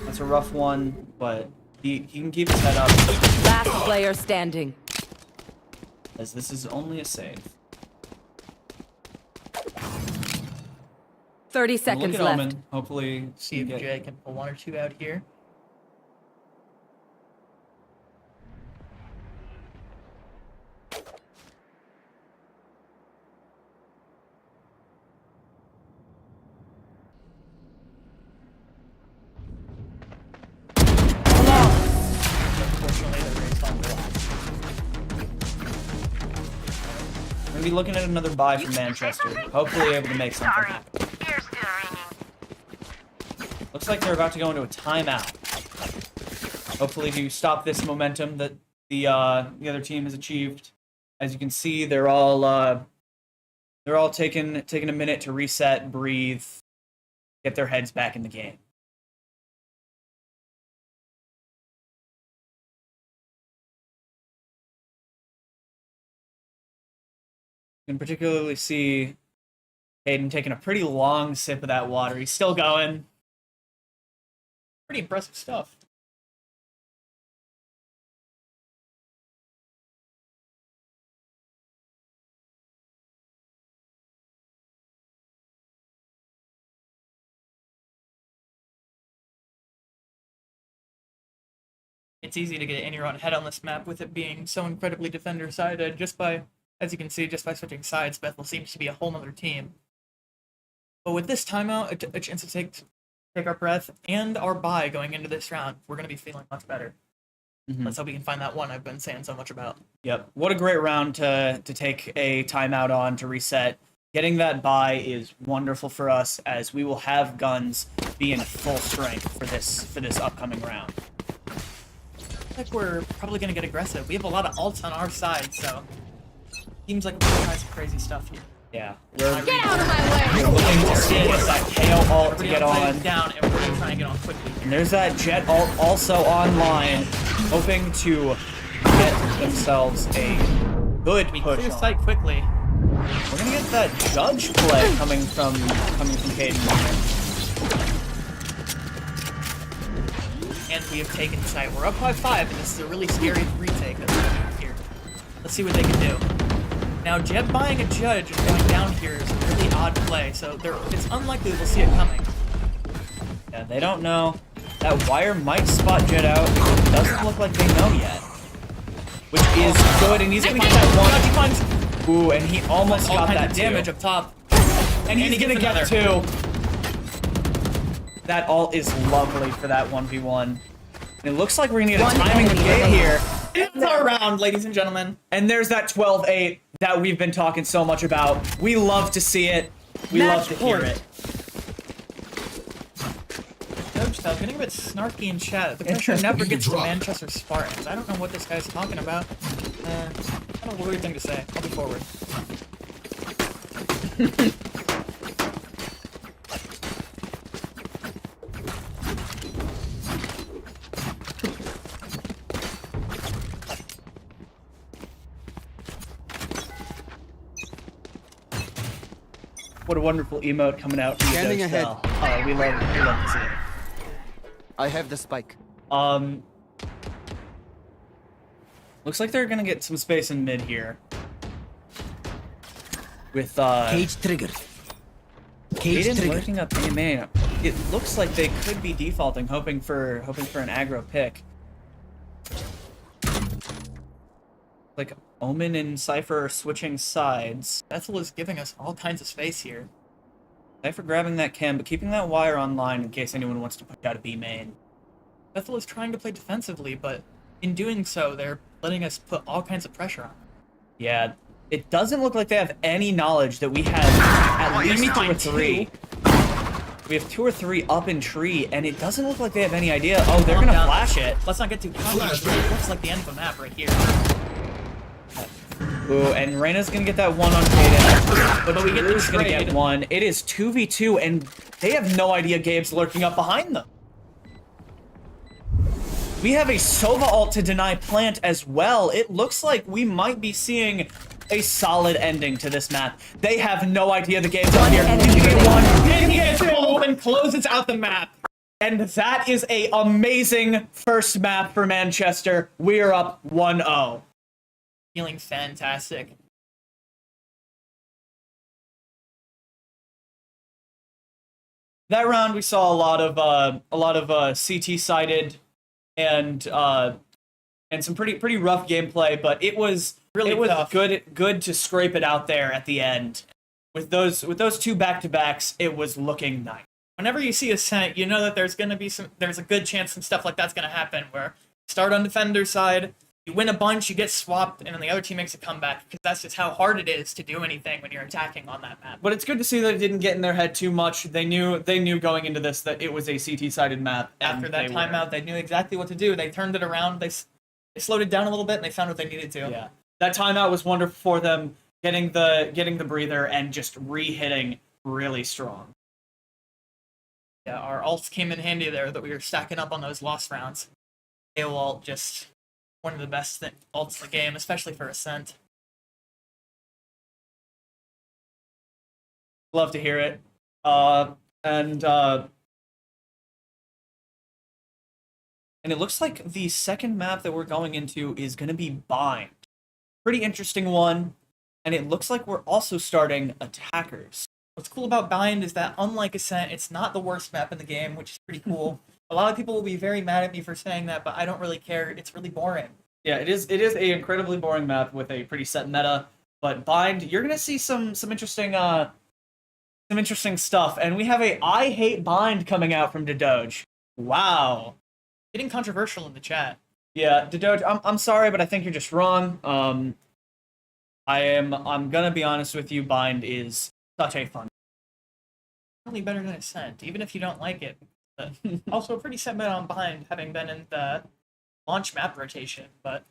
That's a rough one, but he can keep his head up, Last player standing. as this is only a save. 30 Look seconds at left. Omen. Hopefully, See if he Jay can pull one or two out here. Unfortunately, they're very fun to watch. Maybe looking at another buy from Manchester. Hopefully able to make something happen. Looks like they're about to go into a timeout. Hopefully to stop this momentum that the other team has achieved. As you can see, they're all taking a minute to reset, breathe, get their heads back in the game. You can particularly see Caden taking a pretty long sip of that water. He's still going. Pretty impressive stuff. It's easy to get in your own head on this map with it being so incredibly defender-sided. Just by, as you can see, just by switching sides, Bethel seems to be a whole nother team. But with this timeout, a chance to take our breath, and our bye going into this round, we're going to be feeling much better. Let's hope we can find that one I've been saying so much about. Yep. What a great round to take a timeout on to reset. Getting that bye is wonderful for us, as we will have guns be in full strength for this upcoming round. I think we're probably going to get aggressive. We have a lot of ults on our side, so seems like we're going to try some crazy stuff here. Yeah. We're Get out of my way! looking to see if that KO alt to Everybody get else is on. down, and we're going to try and get on quickly here. And there's that Jet alt also online, hoping to get themselves a good We push clear on. sight quickly. We're gonna get that Judge play coming from Caden here. And we have taken sight. We're up by 5, and this is a really scary retake that's going on here. Let's see what they can do. Now, Jeb buying a Judge and going down here is a really odd play, so it's unlikely we'll see it coming. Yeah, they don't know. That wire might spot Jet out. It doesn't look like they know yet. Which is good, and he's gonna get that one. He finds Ooh, and he almost all got kinds that of damage two. up top. And he's he gonna gets get another. 2. That ult is lovely for that 1v1. And it looks like we're gonna get a One timing enemy game remaining. here. It's our round, ladies and gentlemen. And there's that 12-8 that we've been talking so much about. We love to see it. We love to hear it. Judge Style getting a bit snarky in chat. The pressure never gets to Drop. Manchester Spartans. I don't know what this guy's talking about. Kind of a weird thing to say. I'll be forward. What a wonderful emote coming out from Scanning the ahead. cell. We love to see it. I have the spike. Looks like they're gonna get some space in mid here. With Cage triggered. Cage Aiden triggered. lurking up A main. It looks like they could be defaulting, hoping for an aggro pick. Like Omen and Cypher are switching sides. Bethel is giving us all kinds of space here. Cypher grabbing that cam, but keeping that wire online in case anyone wants to push out a B main. Bethel is trying to play defensively, but in doing so, they're letting us put all kinds of pressure on them. Yeah, it doesn't look like they have any knowledge that we have at least 2 or 3. We have 2 or 3 up in tree, and it doesn't look like they have any idea. Oh, they're Calm gonna down. flash it. Let's not get too confident. It looks like the end of a map right here. Ooh, and Reyna's gonna get that 1 on Kaden. But we get the Drew's gonna trade. get 1. It is 2v2, and they have no idea Gabe's lurking up behind them. We have a Sova ult to deny plant as well. It looks like we might be seeing a solid ending to this map. They have no idea the game's up here. enemy Did you get remaining. 1? Then he gets it and closes out the map. And that is a amazing first map for Manchester. We are up 1-0. Feeling fantastic. That round we saw a lot of CT sided and some pretty rough gameplay, but it was Really tough. good to scrape it out there at the end. With those 2 back-to-backs, it was looking nice. Whenever you see Ascent, you know that there's a good chance some stuff like that's gonna happen, where you start on defender's side, you win a bunch, you get swapped, and then the other team makes a comeback, because that's just how hard it is to do anything when you're attacking on that map. But it's good to see that it didn't get in their head too much. They knew going into this that it was a CT-sided map. And After that they timeout, they knew exactly what to do. They turned it around, they slowed it down a little bit, and they found what they needed to. Yeah, that timeout was wonderful for them, getting the breather and just re-hitting really strong. Yeah, our ults came in handy there, that we were stacking up on those lost rounds. AO ult, just one of the best ults in the game, especially for Ascent. Love to hear it. And it looks like the second map that we're going into is going to be Bind. Pretty interesting one. And it looks like we're also starting Attackers. What's cool about Bind is that, unlike Ascent, it's not the worst map in the game, which is pretty cool. A lot of people will be very mad at me for saying that, but I don't really care. It's really boring. Yeah, it is a incredibly boring map with a pretty set meta. But Bind, you're going to see some interesting stuff. And we have a I Hate Bind coming out from Dodoge. Wow. Getting controversial in the chat. Yeah, Dodoge, I'm sorry, but I think you're just wrong. I'm gonna be honest with you, Bind is such a fun. Only better than Ascent, even if you don't like it. But also a pretty set meta on Bind, having been in the launch map rotation, but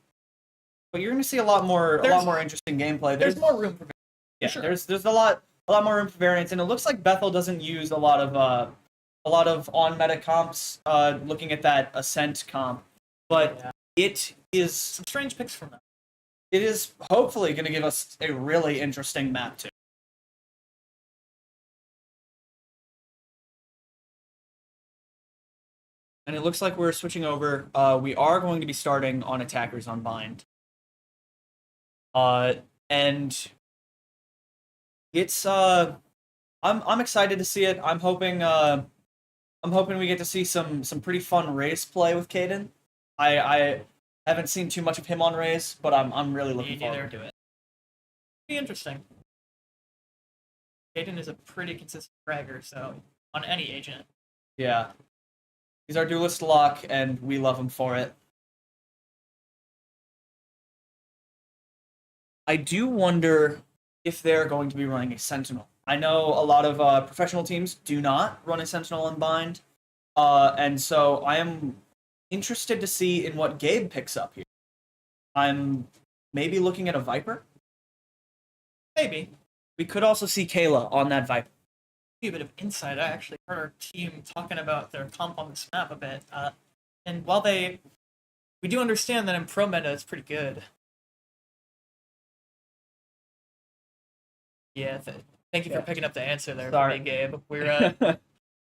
you're gonna see a lot more interesting gameplay. there's more room for yeah, sure. there's a lot more room for variance, and it looks like Bethel doesn't use a lot of on meta comps. Looking at that Ascent comp, but Yeah. it is Some strange picks from them. it is hopefully going to give us a really interesting map too. And it looks like we're switching over. We are going to be starting on Attackers on Bind. And it's I'm excited to see it. I'm hoping we get to see some pretty fun race play with Kaden. I haven't seen too much of him on race, but I'm really looking forward to it. Be interesting. Aiden is a pretty consistent fragger, so on any agent. Yeah. He's our duelist lock, and we love him for it. I do wonder if they're going to be running a Sentinel. I know a lot of professional teams do not run a Sentinel in Bind, and so I am interested to see in what Gabe picks up here. I'm maybe looking at a Viper. Maybe. We could also see Kayla on that Viper. A bit of insight. I actually heard our team talking about their comp on this map a bit, and while we do understand that in pro meta it's pretty good. Yeah, Thank you for picking up the answer there, Sorry. for me, Gabe.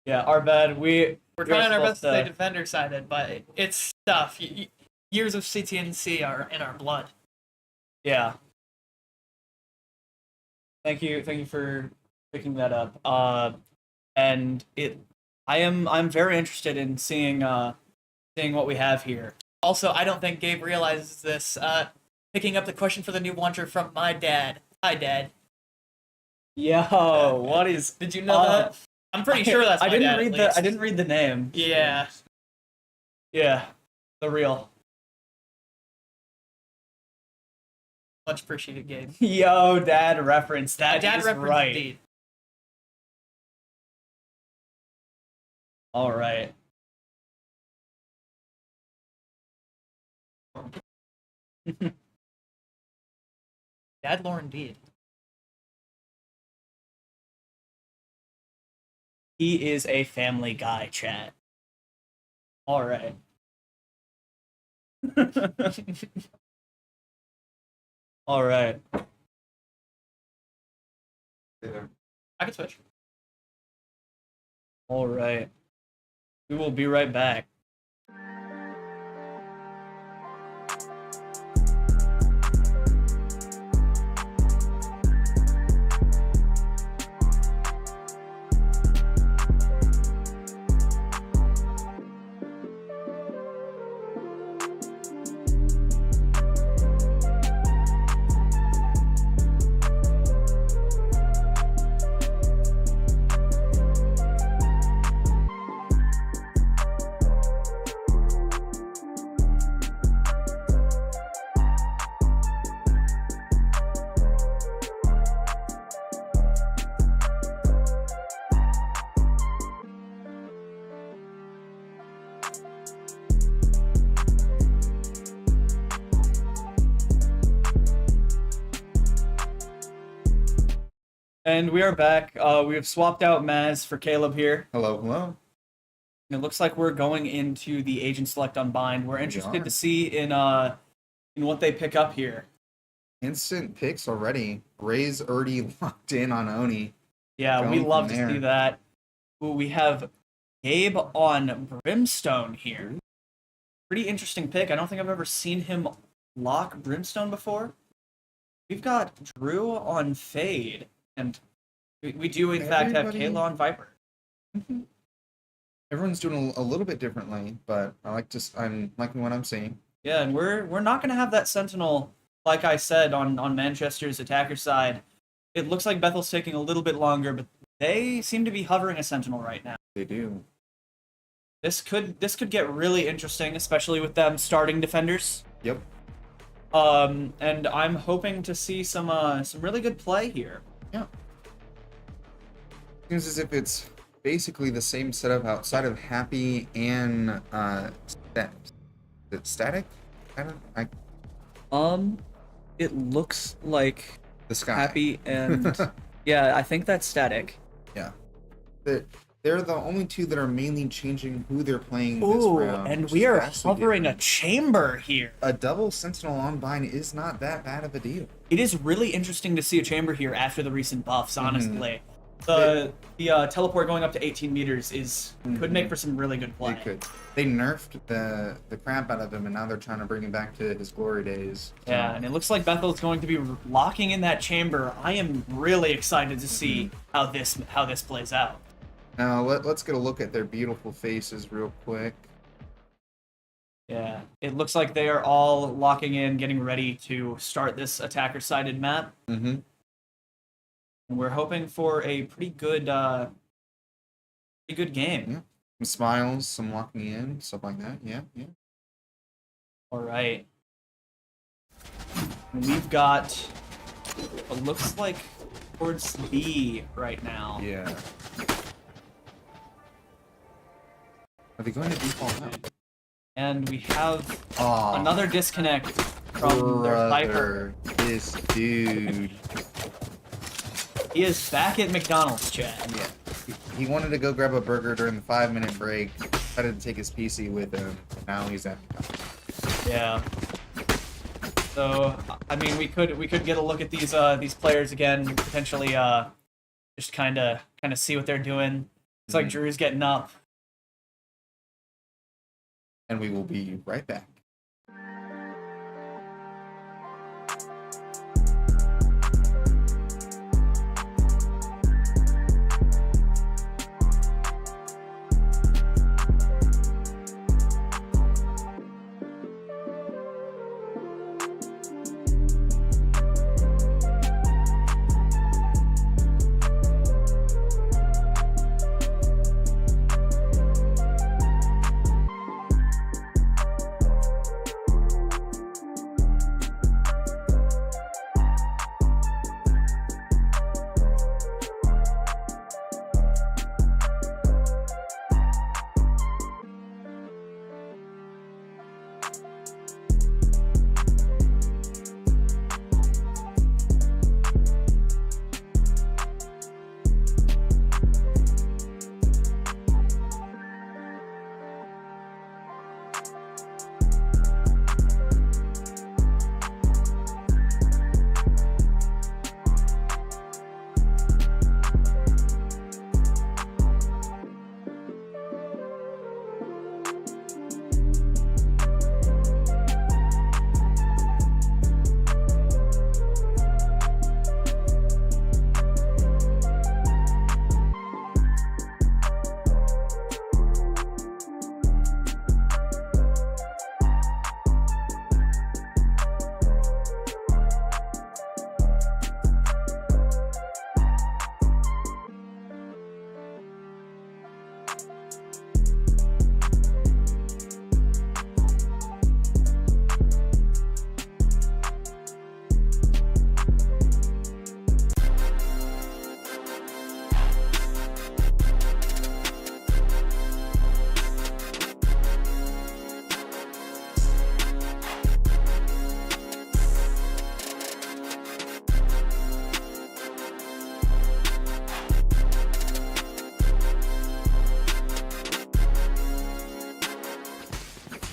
Yeah, our bad. We're trying our best to stay to. defender-sided, but it's tough. Years of CTNC are in our blood. Yeah. Thank you for picking that up. And I'm very interested in seeing what we have here. Also, I don't think Gabe realizes this. Picking up the question for the new launcher from my dad. Hi, Dad. Yo, what is? Did you know that? I'm pretty sure that's my I didn't dad, read at least. I didn't read the name. Yeah. Yeah, the real. Much appreciated, Gabe. Yo, dad reference. That Dad is reference right. indeed. All right. Dad lore indeed. He is a family guy, chat. All right. All right. I can switch. All right. We will be right back. And we are back. We have swapped out Maz for Caleb here. Hello, hello. And it looks like we're going into the Agent Select Unbind. We're interested to see in what they pick up here. Instant picks already. Ray's already locked in on Oni. Yeah, we Going love from to see there. that. Ooh, we have Gabe on Brimstone here. Pretty interesting pick. I don't think I've ever seen him lock Brimstone before. We've got Drew on Fade. And we do, in fact, have Everybody- Kayla on Viper. Everyone's doing a little bit differently, but I'm liking what I'm seeing. Yeah, and we're not going to have that Sentinel, like I said, on Manchester's attacker side. It looks like Bethel's taking a little bit longer, but they seem to be hovering a Sentinel right now. They do. This could get really interesting, especially with them starting defenders. Yep. And I'm hoping to see some really good play here. Yeah. Seems as if it's basically the same setup outside of Happy and Static. It looks like The Sky. Happy and yeah, I think that's Static. Yeah. They're the only two that are mainly changing who they're playing this Ooh, round. and which we is are vastly hovering different. a chamber here. A double Sentinel on bind is not that bad of a deal. It is really interesting to see a chamber here after the recent buffs, honestly. Mm-hmm. The teleport going up to 18 meters could make for some really good play. They could. They nerfed the crap out of him, and now they're trying to bring him back to his glory days. Yeah, and it looks like Bethel is going to be locking in that chamber. I am really excited to see how this plays out. Now let's get a look at their beautiful faces real quick. Yeah, it looks like they are all locking in, getting ready to start this attacker-sided map. Mm-hmm. And we're hoping for a pretty good game. Yeah. Some smiles, some locking in, stuff like that. Yeah, yeah. All right. And we've got what looks like towards B right now. Yeah. Are they going to default out? And we have Oh, another disconnect from their Viper. This dude. He is back at McDonald's, chat. Yeah. He wanted to go grab a burger during the 5-minute break. Decided to take his PC with him. Now he's at McDonald's. Yeah. So I mean, we could get a look at these players again, potentially just kind of see what they're doing. It's like Drew's getting up. And we will be right back.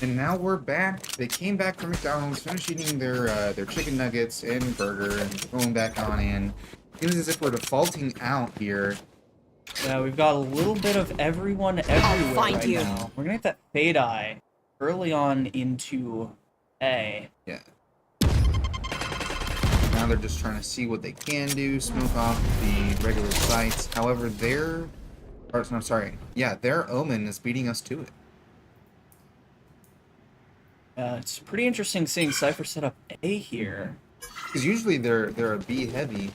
And now we're back. They came back from McDonald's, finished eating their chicken nuggets and burger, and going back on in. Seems as if we're defaulting out here. Yeah, we've got a little bit of everyone everywhere find right you. now. We're gonna get that fade eye early on into A. Yeah. Now they're just trying to see what they can do, smoke off the regular sites. However, their Omen is beating us to it. It's pretty interesting seeing Cypher set up A here. Because usually they're a B heavy.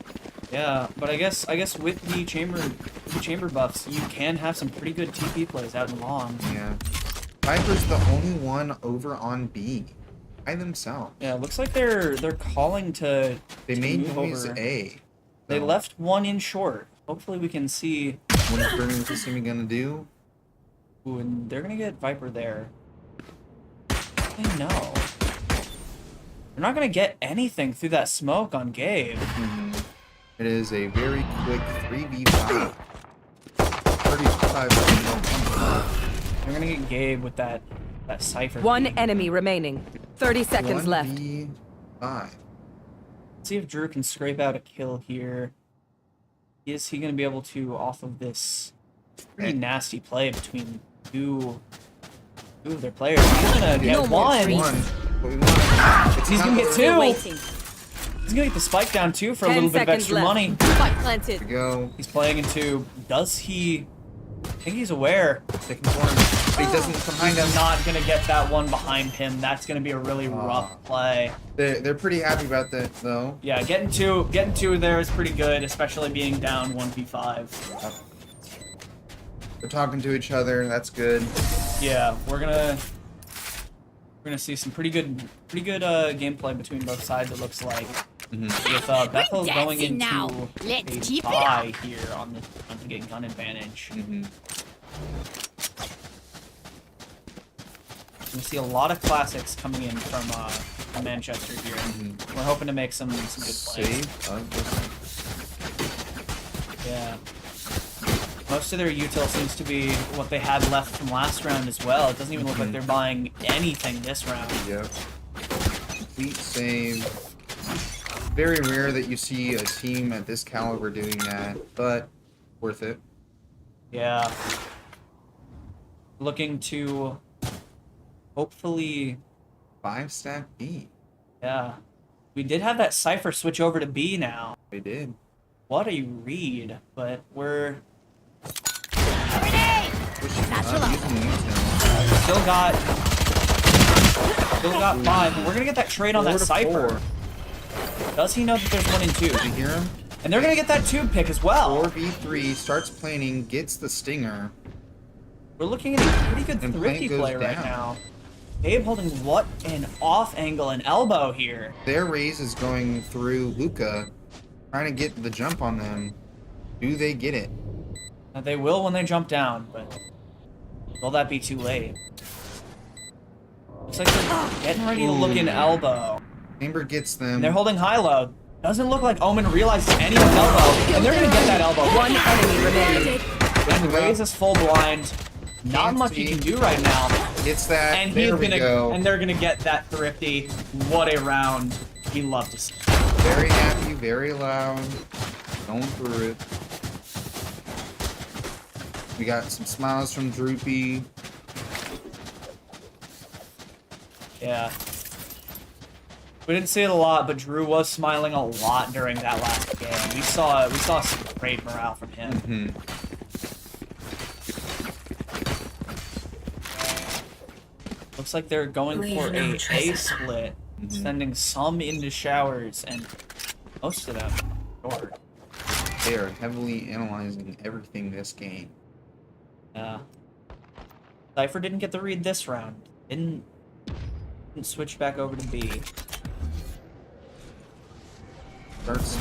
Yeah, but I guess with the chamber buffs, you can have some pretty good TP plays out in long. Yeah. Viper's the only one over on B by themselves. Yeah, it looks like they're calling to They to made move noise over. A. They So, left one in short. Hopefully we can see. What is Burning with this team gonna do? Ooh, and they're gonna get Viper there. I know. They're not gonna get anything through that smoke on Gabe. It is a very quick 3v5. 35. They're gonna get Gabe with that Cypher. One feed. enemy remaining. 30 seconds left. 1v5. Let's see if Drew can scrape out a kill here. Is he gonna be able to off of this pretty nasty play between two of their players? He's gonna get No more one. trees. But we want He's gonna get Still two. waiting. He's gonna get the spike down too for a 10 little bit of seconds extra left. money. Spike planted. to go. He's playing into. Does he? I think he's aware. Taking form. But he doesn't come behind him. He's not gonna get that one behind him. That's gonna be a really rough play. They're pretty happy about that though. Yeah, getting two there is pretty good, especially being down 1v5. They're talking to each other. That's good. Yeah, we're gonna see some pretty good gameplay between both sides. It looks like with Bethel going dancing into now. Let's a keep it tie here on to get gun advantage. We see a lot of classics coming in from Manchester here. We're hoping to make some good plays. Save of this. Yeah. Most of their util seems to be what they had left from last round as well. It doesn't even look like they're buying anything this round. Yep. Complete save. Very rare that you see a team at this caliber doing that, but Worth it. Yeah. Looking to hopefully, 5-stack B. yeah. We did have that Cypher switch over to B now. They did. What a read, but we're Pushing up, using the util. still got 5, and we're gonna get that trade on that 4 to Cypher. 4. Does he know that there's 1 and 2? Did you hear him? And they're gonna get that tube pick as well. 4v3, starts planning, gets the stinger. We're looking at a pretty good And thrifty Plank goes play right down. now. Gabe holding what an off angle and elbow here. Their raise is going through Luca, trying to get the jump on them. Do they get it? They will when they jump down, but will that be too late? Looks like they're getting ready to look in elbow. Chamber gets them. And they're holding high-low. Doesn't look like Omen realizes anyone's elbow, and they're gonna get that elbow. One enemy remaining. And Raze is full blind. Not Can't much you see. can do right now. Gets that. And there he's we gonna go. and they're gonna get that thrifty. What a round. He loved to see. Very happy, very loud. Going through it. We got some smiles from Droopy. Yeah. We didn't see it a lot, but Drew was smiling a lot during that last game. We saw some great morale from him. Mm-hmm. Looks like they're going for a split, sending some into showers and most of them short. They are heavily analyzing everything this game. Yeah. Cypher didn't get the read this round. Didn't switch back over to B. Starts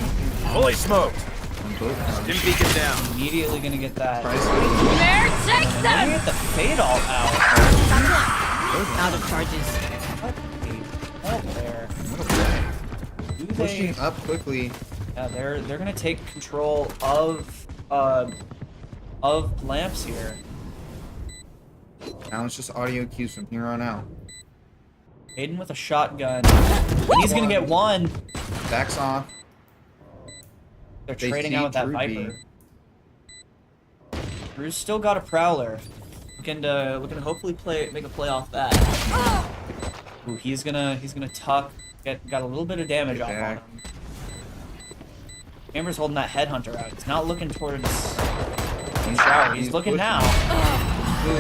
Holy smoked! on both fronts. Dim beacon down. Immediately gonna get that. Tries to There, take And them! they get the fade all out. Out of charges. What a hell there. Do they? pushing up quickly. Yeah, they're gonna take control of lamps here. Now it's just audio cues from here on out. Aiden with a shotgun. And he's gonna get one. Backs off. They're They trading see out with that Droopy. Viper. Drew's still got a Prowler. Looking to hopefully make a play off that. Ooh, he's gonna tuck. Got a little bit of damage off on back. him. Amber's holding that headhunter out. He's not looking towards shower. He's looking pushing. now. He's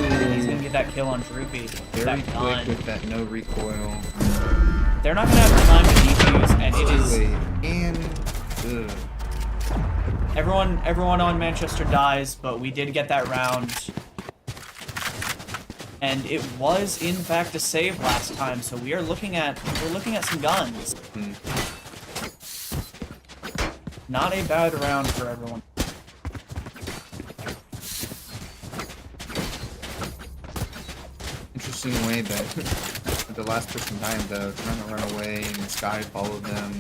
Ooh, gonna get that kill on Droopy. very That quick gun. with that no recoil. They're not gonna have time to defuse, and it Too is late. And ugh. everyone on Manchester dies, but we did get that round. And it was in fact a save last time, so we're looking at some guns. Hmm. Not a bad round for everyone. Interesting way that the last person died though, trying to run away and the sky followed them.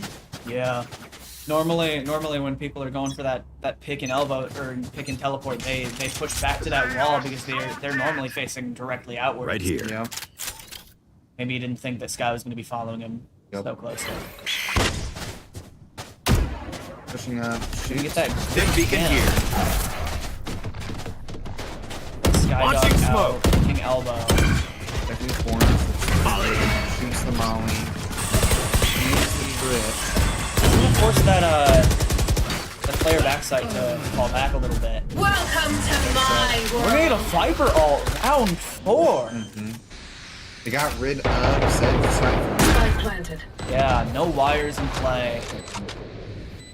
Yeah. Normally when people are going for that pick and elbow or pick and teleport, they push back to that wall because they're normally facing directly outwards. Right here. Yep. Maybe he didn't think that Sky was going to be following him Yep. so closely. Pushing up. Did we get Shoots. that Dim beacon Yeah. here. Sky Launching dog smoke. out, picking elbow. Definitely forms. Shoots the molly. Shoots the trip. I'm gonna force that player backside to fall back a little bit. Welcome to my We're gonna get a Viper all round 4. They got rid of said Cypher. Spike planted. Yeah, no wires in play.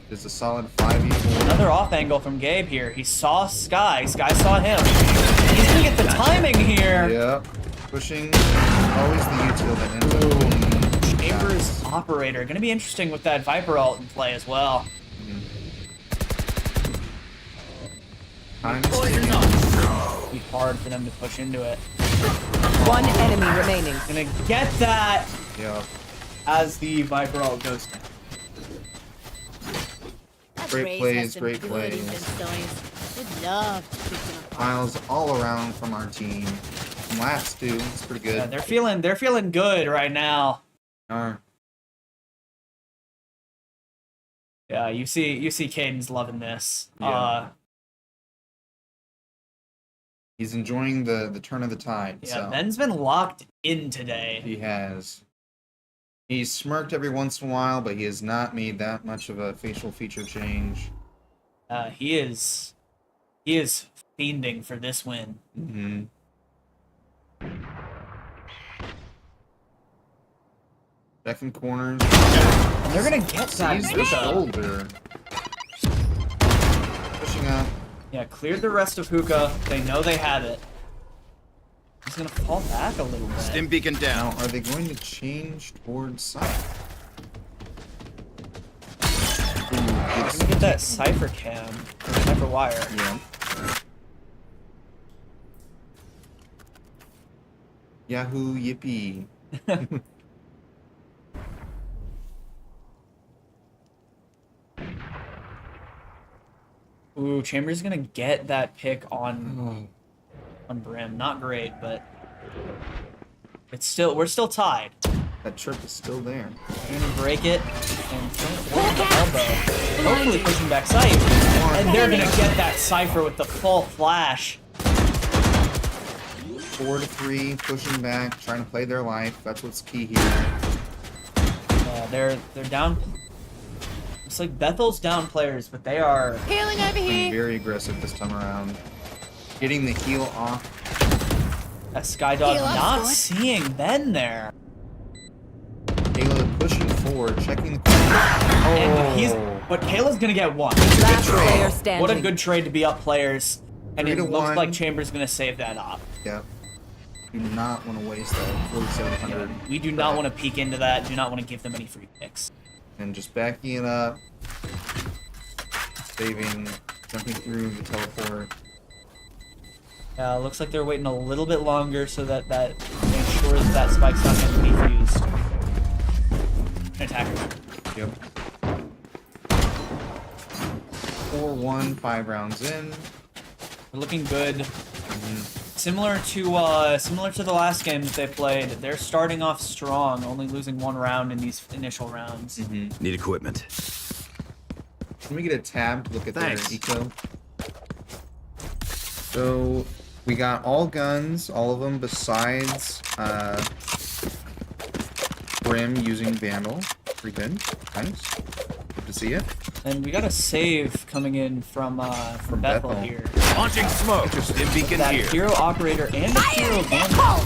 There's a solid 5v4. Another off angle from Gabe here. He saw Sky. Sky saw him. He's gonna get the timing here. Yep. Pushing. Always the util that ends up winning. Chambers operator. Gonna be interesting with that Viper ult in play as well. Time is ticking. It'll be hard for them to push into it. One enemy remaining. Gonna get that Yep. as the Viper ult goes down. Great plays, great plays. Good love to pick them apart. Miles all around from our team. From last two, it's pretty Yeah, good. they're feeling good right now. Yeah, you see Caden's loving this. Yeah. He's enjoying the turn of the tide. Yeah, so. Ben's been locked in today. He has. He's smirked every once in a while, but he has not made that much of a facial feature change. He is fiending for this win. Mm-hmm. Second corners. And they're gonna get that Sees the hookah. shoulder. Pushing up. Yeah, cleared the rest of hookah. They know they have it. He's gonna fall back a little bit. Stim beacon down. Now, are they going to change towards side? Let's get that cipher cam or cipher wire. Yeah. Yahoo! Yippee! Ooh, Chambers gonna get that pick on Brim. Not great, but we're still tied. That chirp is still there. They're gonna break it and throw it the elbow. Hopefully pushing back sight. And they're gonna get that cipher with the full flash. 4 to 3, pushing back, trying to play their life. That's what's key here. Yeah, they're down. It's like Bethel's down players, but they are Healing over Being here. very aggressive this time around. Getting the heal off. that Skydog Heal up, not squad. seeing Ben there. Kayla pushing forward, checking the corner. And but Kayla's gonna get one. Last player standing. What a good trade to be up players. And 3 it to looks 1. like Chambers gonna save that up. Yep. Do not want to waste that 4,700. We do not want to peek into that. Do not want to give them any free picks. And just backing it up. Saving, jumping through the teleport. Looks like they're waiting a little bit longer so that makes sure that spike's not going to be fused. Attackers. Yep. 4-1, 5 rounds in. They're looking good. Similar to the last game that they played, they're starting off strong, only losing one round in these initial rounds. Need equipment. Can we get a tab to look at Thanks. their eco? So we got all guns, all of them besides Brim using Vandal. Pretty good. Nice. Good to see it. And we got a save coming in from Bethel Bethel. here. Launching smoke. Stim beacon That here. hero operator and a hero vandal.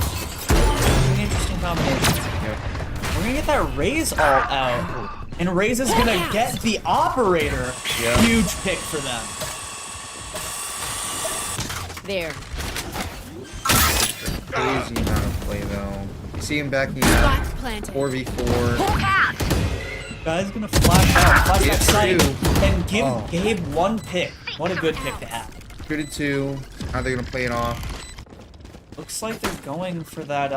An interesting combination. Yep. We're gonna get that Raze all out. And Raze is gonna get the operator. Yeah. Huge pick for them. There. Crazy amount of play though. You see him backing up. Spike's planted. 4v4. Guy's gonna flash out, flash Yeah, that sight, two. and give Oh. Gabe one pick. What a good pick to have. 2 to 2. How are they gonna play it off? Looks like they're going for that,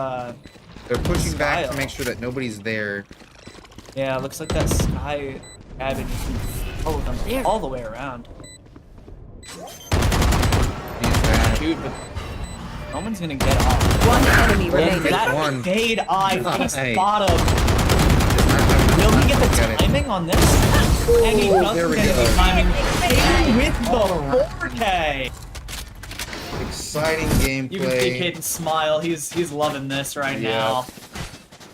They're pushing back Style. to make sure that nobody's there. yeah, looks like that Sky Cabbage is gonna follow them all the way around. Use that. Dude, but Roman's gonna get off. One enemy And remaining. that one. fade eye Nice. face bottom. Does not have Will he get Look the at it. timing on this? And he doesn't there we get go. the timing. Caden with the 4K. Exciting You can see gameplay. Caden smile. He's loving this right Yeah. now.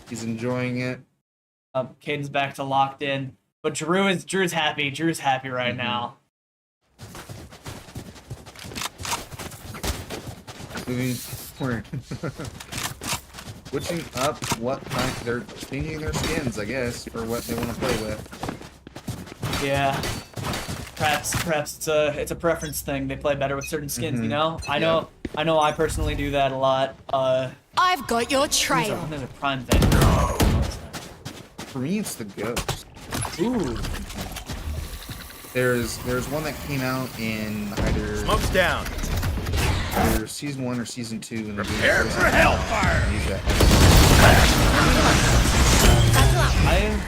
He's enjoying it. Caden's back to locked in. But Drew's happy. Drew's happy right now. Moving forward. Switching up what kind. They're changing their skins, I guess, for what they want to play with. Yeah. Perhaps it's a preference thing. They play better with certain skins, you know? I know I personally do that a lot. I've got your trail. There's a prime thing. For me, it's the ghost. Ooh. There's one that came out in either season 1 or season 2. And Prepare for hellfire. Use that. I think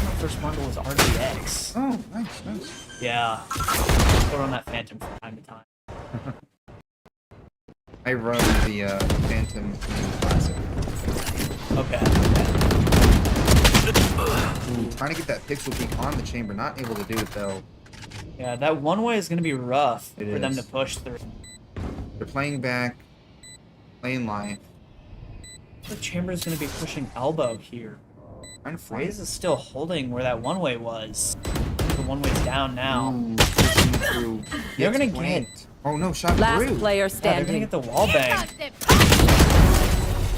my first bundle was RDX. Oh, nice. Yeah. Put on that Phantom from time to time. I run the Phantom Classic. Okay. Ooh, trying to get that pixel peak on the chamber, not able to do it though. Yeah, that one way is gonna be rough It for them is. to push through. They're playing back, playing live. The Chamber's gonna be pushing elbow here. Trying to fight. Raze is still holding where that one-way was. The one-way's down now. Ooh, pushing through. They're Gets gonna flanked. Oh no, shot Last through. player Yeah, they're gonna standing. get the wall bang.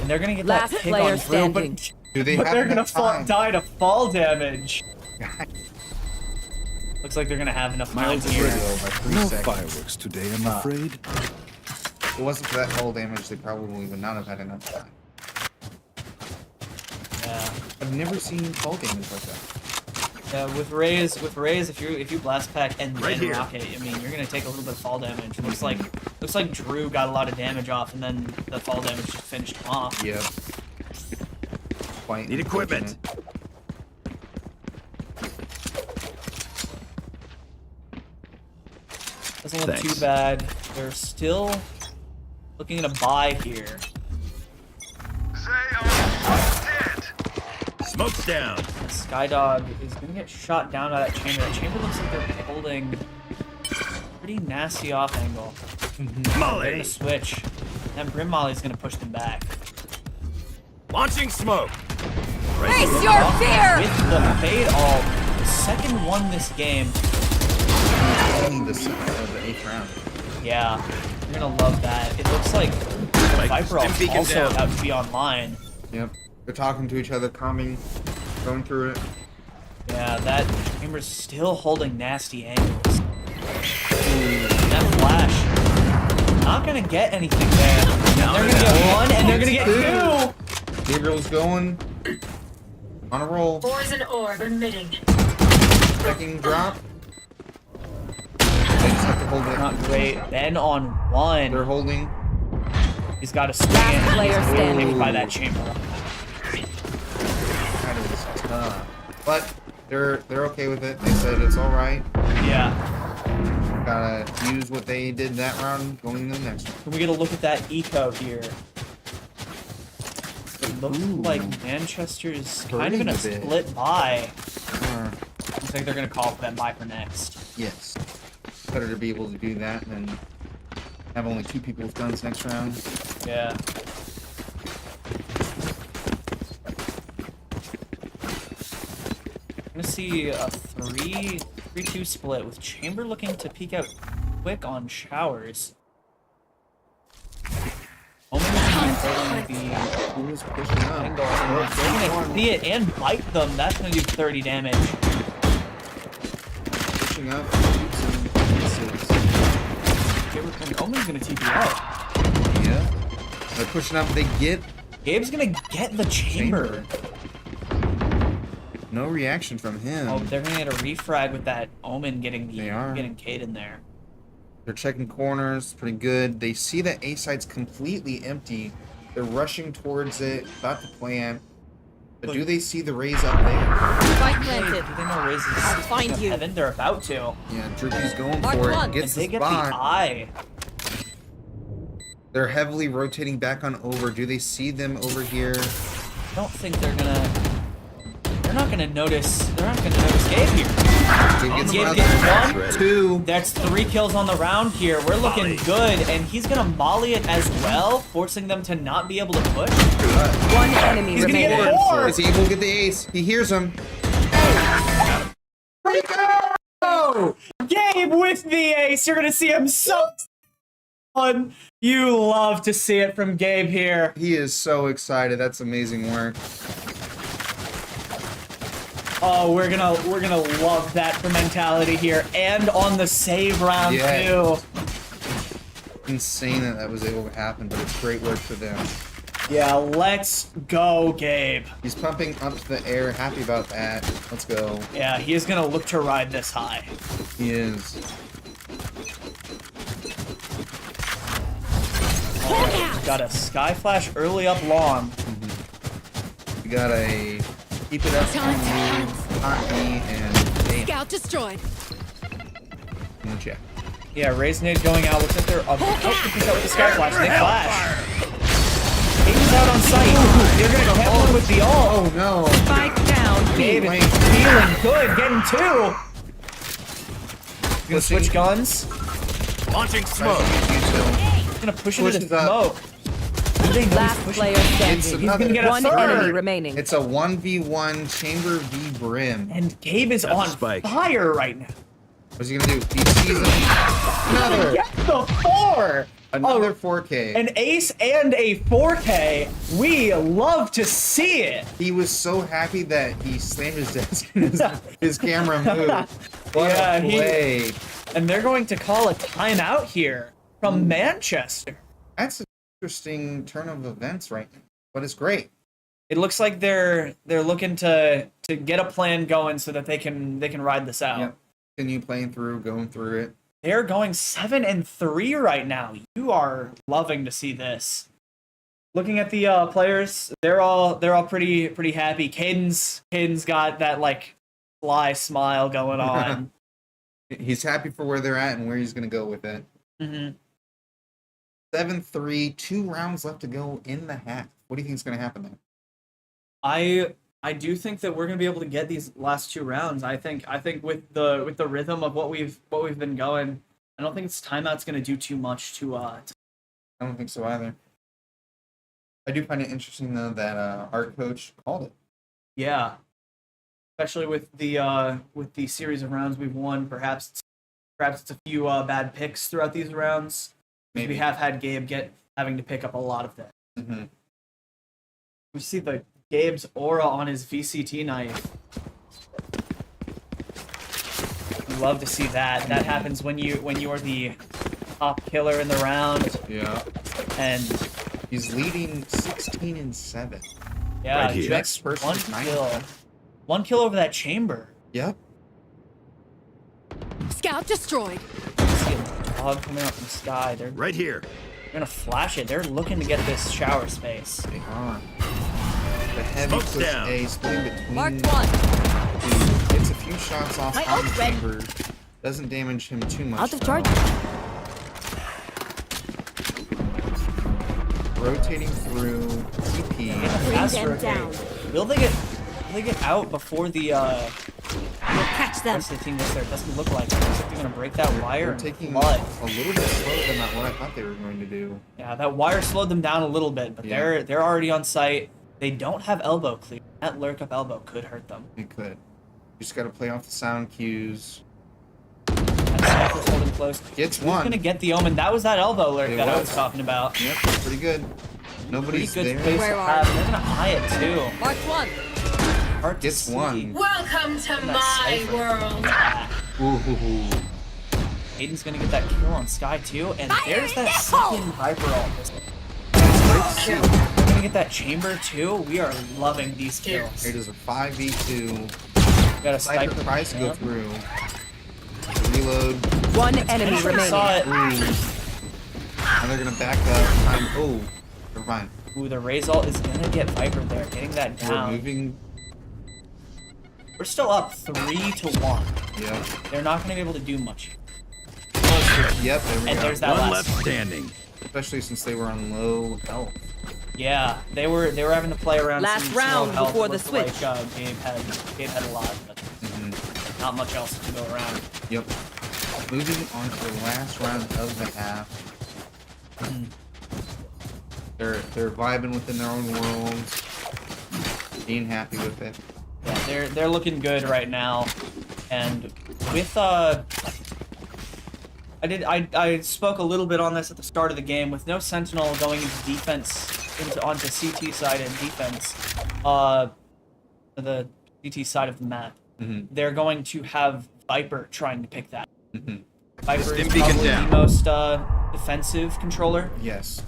And they're gonna get Last that kick player on through, standing. Do they but have they're gonna enough time? die to fall damage. Looks like they're gonna have enough time Miles is here. by 3 No seconds. fireworks today, I'm afraid. If it wasn't for that fall damage, they probably would not have had enough time. Yeah. I've never seen fall damage like that. Yeah, with Raze, if you blast pack and Right then here. rocket, I mean you're gonna take a little bit of fall damage. Looks like Drew got a lot of damage off, and then the fall damage just finished him off. Yep. Quite Need equipment. unfortunate. Doesn't look Thanks. too bad. They're still looking at a buy here. Smoke's down. The Skydog is gonna get shot down by that chamber. That chamber looks like they're holding pretty nasty off angle. They're Molly. gonna switch. And Brim Molly's gonna push them back. Launching smoke. Face your fear! With the fade all, the second one this game. Winning the 8th round. Yeah, you're gonna love that. It looks like Viper stim beacon also down. about to be online. Yep. They're talking to each other, calming, going through it. Yeah, that chamber's still holding nasty angles. Ooh, that flash. Not gonna get anything there. And they're gonna get one, and they're gonna get two! Gabriel's going on a roll. Poison orb emitting. Checking drop. They just have to hold it. Not great. Ben on one. They're holding. He's got to swing Last it. player He's standing. hit by that chamber. That is tough. But they're okay with it. They said it's all right. Yeah. Gotta use what they did that round going into the next one. Can we get a look at that eco here? It looks like Manchester's kind of in a Hurting a bit. split buy. Uh, Looks like they're gonna call for that buy for next. yes. Better to be able to do that than have only 2 people with guns next round. Yeah. I'm gonna see a 3-2 split with Chamber looking to peek out quick on showers. Omen is gonna be holding the Who is pushing up? angle. They're gonna see it and bite them. That's gonna do 30 damage. Pushing up. Shoots and misses. And Omen's gonna TP out. Yeah. They're pushing up. They get Gabe's gonna get the chamber. No reaction from him. Oh, they're gonna get a refrag with that Omen getting They are. getting Cade in there. They're checking corners. Pretty good. They see that A site's completely empty. They're rushing towards it. About to plant. But do they see the raise up there? Spike Do planted. they know Riz is I'll find you. Heaven? They're about to. Yeah, Jerky's going Mark for it. one. And Gets they the get the spot. eye. They're heavily rotating back on over. Do they see them over here? I don't think they're gonna. They're not gonna notice. They're not gonna notice Gabe here. Gabe gets Gabe another. gets one. 2. That's 3 kills on the round here. We're looking good, and he's gonna molly it as well, forcing them to not be able to push. One enemy He's gonna get remaining. more. Is he able to get the ace? He hears him. Oh, Gabe with the ace. You're gonna see him so fun. You love to see it from Gabe here. He is so excited. That's amazing work. Oh, we're gonna love that for mentality here, and on the save round Yeah. too. Insane that that was able to happen, but it's great work for them. Yeah, let's go, Gabe. He's pumping up to the air. Happy about that. Let's go. Yeah, he is gonna look to ride this high. He is. Got a sky flash early up long. We got a keep it up Time to on hunt. hot knee and bam. Scout destroyed. And check. Yeah, Raise Nade going out. Looks like they're about to pick up with the sky flash. They flash. Gabe's out on sight. They're gonna get one with the ult. Oh no. Spike down. Gabe B. is feeling good, getting 2. Gonna switch guns. Launching smoke. You too. gonna push into the Pushes up. smoke. Do they know Last he's pushing? player It's standing. He's gonna get a One third. enemy remaining. It's a 1v1 chamber v brim. And Gabe is That's a on spike. fire right now. What's he gonna do? He sees him. Another. Get the 4! Another 4K. An ace and a 4K. We love to see it. He was so happy that he slammed his desk and his camera moved. What Yeah, a play. And they're going to call a timeout here from Manchester. That's an interesting turn of events right now, but it's great. It looks like they're looking to get a plan going so that they can ride this out. Yep. Continue playing through, going through it. They're going 7-3 right now. You are loving to see this. Looking at the players, they're all pretty happy. Caden's got that like sly smile going on. He's happy for where they're at and where he's gonna go with it. hmm 7-3, 2 rounds left to go in the half. What do you think is gonna happen there? I do think that we're gonna be able to get these last 2 rounds. I think with the rhythm of what we've been going, I don't think this timeout's gonna do too much to I don't think so either. I do find it interesting though that our coach called it. yeah. Especially with the series of rounds we've won, perhaps it's a few bad picks throughout these rounds. Maybe. We have had Gabe having to pick up a lot of them. Mm-hmm. We see Gabe's aura on his VCT knife. You love to see that. That happens when you are the top killer in the round. Yeah. And He's leading 16-7. yeah, Right here. just Next person one is 9. kill. One kill over that chamber. Yep. Scout destroyed. See a dog coming out from the sky. They're Right here. gonna flash it. They're looking to get this shower space. They are. The heavy Smoke's push down. A splitting between. Marked one. Gets a few shots off My on the ult's ready. chamber. Doesn't damage him too much. Out of though. charge. Rotating through TP. Astro them Cave. Will they get out before the Catch them. rest of the team gets there? It doesn't look like it. Looks like they're gonna break that wire They're and taking flood. a little bit slower than what I thought they were going to do. Yeah, that wire slowed them down a little bit, but Yeah. they're already on site. They don't have elbow clear. That lurk up elbow could hurt them. It could. You just got to play off the sound cues. That sniper's holding close. Gets Who's one. gonna get the omen? That was that elbow lurk It that I was. was talking about. Yep, pretty good. Pretty Nobody's good there. space Where to are have. They're gonna eye it too. Marked one. Hard to Gets see. one. Welcome to That my cipher. world. Ooh. Aiden's gonna get that kill on Sky too, and Fire there's in that the hole! second Viper ult. We're gonna get that chamber too. We are loving these kills. It is a 5v2. We got a Sniper sniper tries to go Yep. through. Reload. One enemy Sniper remaining. saw it. Now they're gonna back up. Oh, never mind. Ooh, the Raze ult is gonna get Viper there, getting that We're down. moving. We're still up 3-1. Yep. They're not gonna be able to do much. Yep. There we And go. there's that One last left standing. Especially since they were on low health. Yeah, they were having to play around. Last some round slow health. before the Looked like, switch. Gabe had a lot, but not much else to go around. Yep. Moving on to the last round of the half. They're vibing within their own worlds, being happy with it. Yeah, they're looking good right now, and with I spoke a little bit on this at the start of the game. With no Sentinel going into defense, onto CT side and defense, the CT side of the map, they're going to have Viper trying to pick that. Viper is Stim beacon probably the down. most defensive controller. Yes.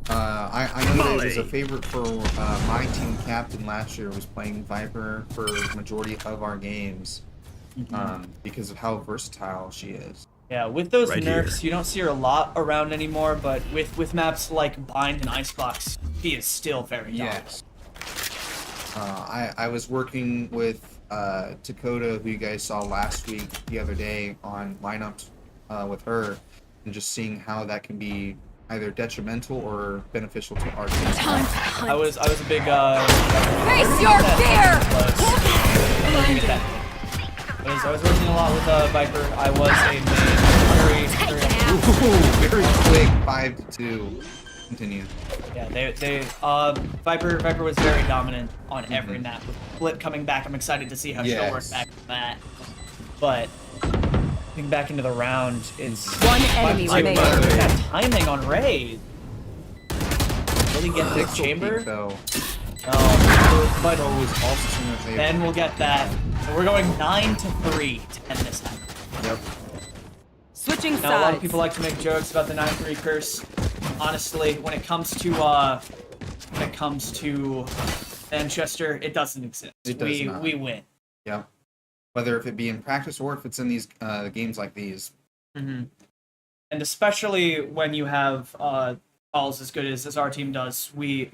I know that it was a Molly. favorite for my team captain last year was playing Viper for the majority of our games because of how versatile she is. Yeah, with those Right nerfs, here. you don't see her a lot around anymore, but with maps like Bind and Icebox, she is still very dominant. Yes. I was working with Dakota, who you guys saw last week, the other day, on lineups with her, and just seeing how that can be either detrimental or beneficial to our team. Time to hunt. I was a big Face your fear! I was working a lot with Viper. I was a main Very quick, 5-2. Continue. Yeah, Viper was very dominant on every map. With Flip coming back, I'm excited to see how she'll work back from that. But getting back into the round, it's One enemy remaining. that timing on Ray. Really get this chamber? Though. But Always also seen that they- then we'll get that. So we're going 9-3 to end this time. Yep. Switching sides. Now a lot of people like to make jokes about the 9-3 curse. Honestly, when it comes to Manchester, it doesn't exist. It does not. We win. Yep. Whether if it be in practice or if it's in these games like these. And especially when you have calls as good as our team does, we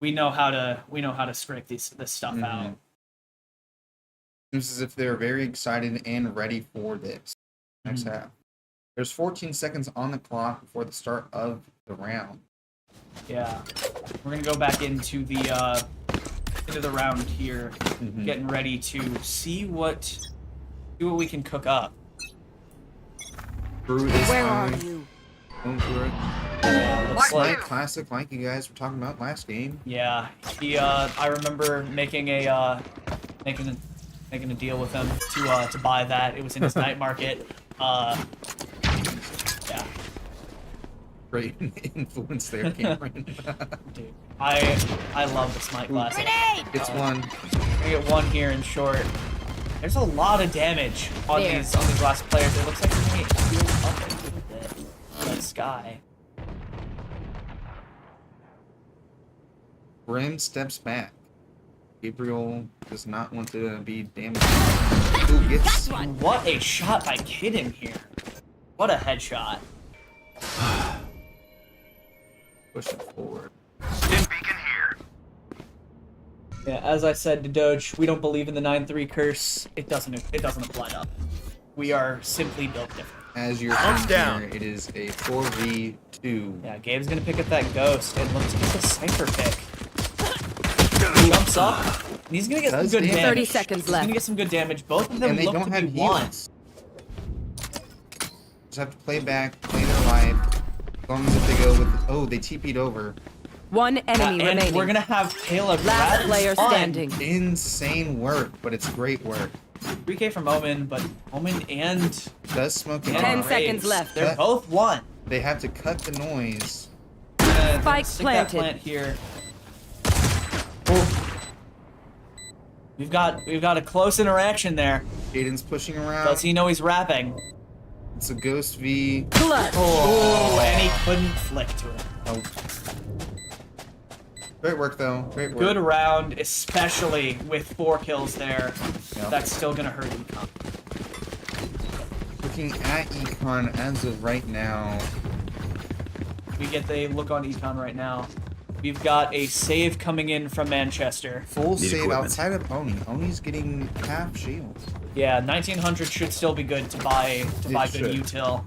know how to scrape this stuff out. Seems as if they're very excited and ready for this next half. There's 14 seconds on the clock before the start of the round. Yeah, we're gonna go back into the round here, getting ready to see what we can cook up. Brew is Where fine. are you? Going through it. Looks like Classic, like you guys were talking about last game. yeah, I remember making a deal with him to buy that. It was in his night market. Yeah. Great influence there, Cameron. Dude, I love the Smite class. It's one. We get one here in short. There's a lot of damage on these last players. It looks like they may heal up a little bit. That sky. Brim steps back. Gabriel does not want to be damaged. Ooh, gets What a shot by Kidden here. What a headshot. pushing forward. Yeah, as I said to Doge, we don't believe in the 9-3 curse. It doesn't apply to us. We are simply built different. As you're seeing down. here, it is a 4v2. Yeah, Gabe's gonna pick up that ghost, and let's get the sniper pick. He jumps up, and he's gonna get some Does good damage. damage. 30 seconds He's left. gonna get some good damage. Both of them And they look don't to have be one. heals. Just have to play back, play their life. As long as if they go with... Oh, they TP'd over. One enemy And remaining. we're gonna have Caleb Last grab player on. standing. Insane work, but it's great work. 3K from Omen, but Omen and Does smoke it 10 off. seconds Raze, left. They're both one. They have to cut the noise. Spike Stick that planted. plant here. Oh. We've got a close interaction there. Jaden's pushing around. Does he know he's rapping? It's a Ghost V. Clutch. Oh, and he couldn't flick to it. Oh. Great work, though. Great work. Good round, especially with 4 kills there. Yep. That's still gonna hurt Econ. Looking at Econ as of right now. We get the look on Econ right now. We've got a save coming in from Manchester. Full save equipment. outside of Oni. Oni's getting half shield. Yeah, 1900 should still be good to buy good should. util.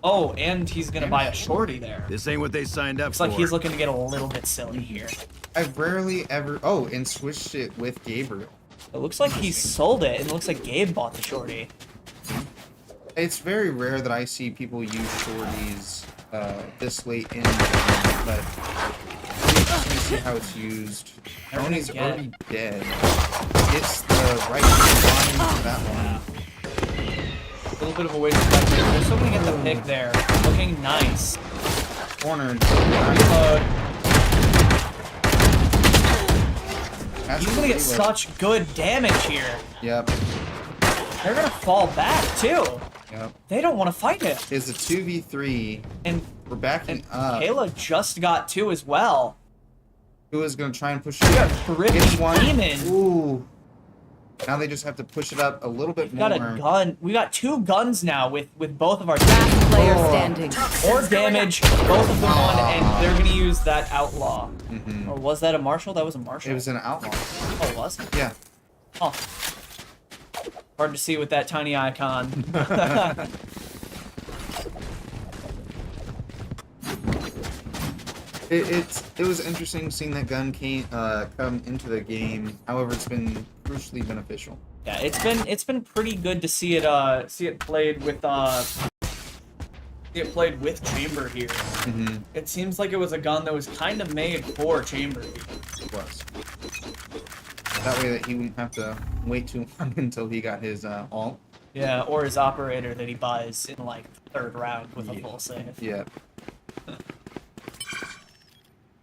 Oh, and he's gonna buy a shorty there. This ain't what they signed up Looks for. like he's looking to get a little bit silly here. I've rarely ever... Oh, and switched it with Gabriel. It looks like he sold it, and it looks like Gabe bought the shorty. It's very rare that I see people use shorties this late in the game, but let me see how it's used. Never Oni's gonna get already dead. Gets the right line for that one. A little bit of a waste back there. They're still gonna get the pick there. Looking nice. Cornered. Reload. Has He's to gonna get reload. such good damage here. Yep. They're gonna fall back too. Yep. They don't want to fight him. It's a 2v3. And We're backing up. Kayla just got 2 as well. Who is going to try and push We it? got Thrifty Gets one. Demon. Ooh. Now they just have to push it up a little bit We more. got a gun. We got 2 guns now with both of our Last player Oh. standing. More damage. Both of them on, and they're gonna use that outlaw. Or was that a marshal? That was a marshal. It was an outlaw. Oh, it was? Yeah. Oh. Hard to see with that tiny icon. It was interesting seeing that gun come into the game. However, it's been crucially beneficial. Yeah, it's been pretty good to see it played with It played with chamber here. It seems like it was a gun that was kind of made for chamber. It was. That way that he wouldn't have to wait too long until he got his ult. Yeah, or his operator that he buys in like the 3rd round with a full save. Yeah.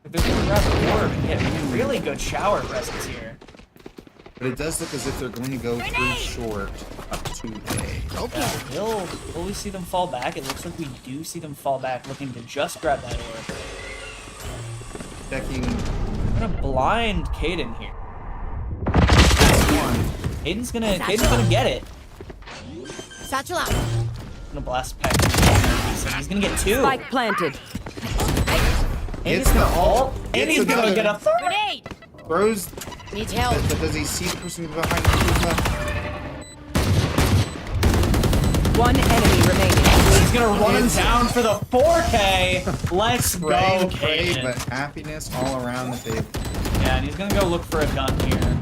If they're gonna grab the orb and get really good shower presence here. But it does look as if they're going to go through short up to A. Okay. Will we see them fall back? It looks like we do see them fall back, looking to just grab that orb. Checking. I'm gonna blind Caden here. One. Caden's gonna get it. Satchel out. I'm gonna blast Peck. He's gonna get 2. Spike planted. And Gets he's the gonna ult. ult, And gets he's gonna another. get a 3rd. Grenade. Throws. Need help. Does he see the person behind the One enemy remaining. He's gonna run him down for the 4K. Let's go, Pray, Caden. but happiness all around the table. Yeah, and he's gonna go look for a gun here.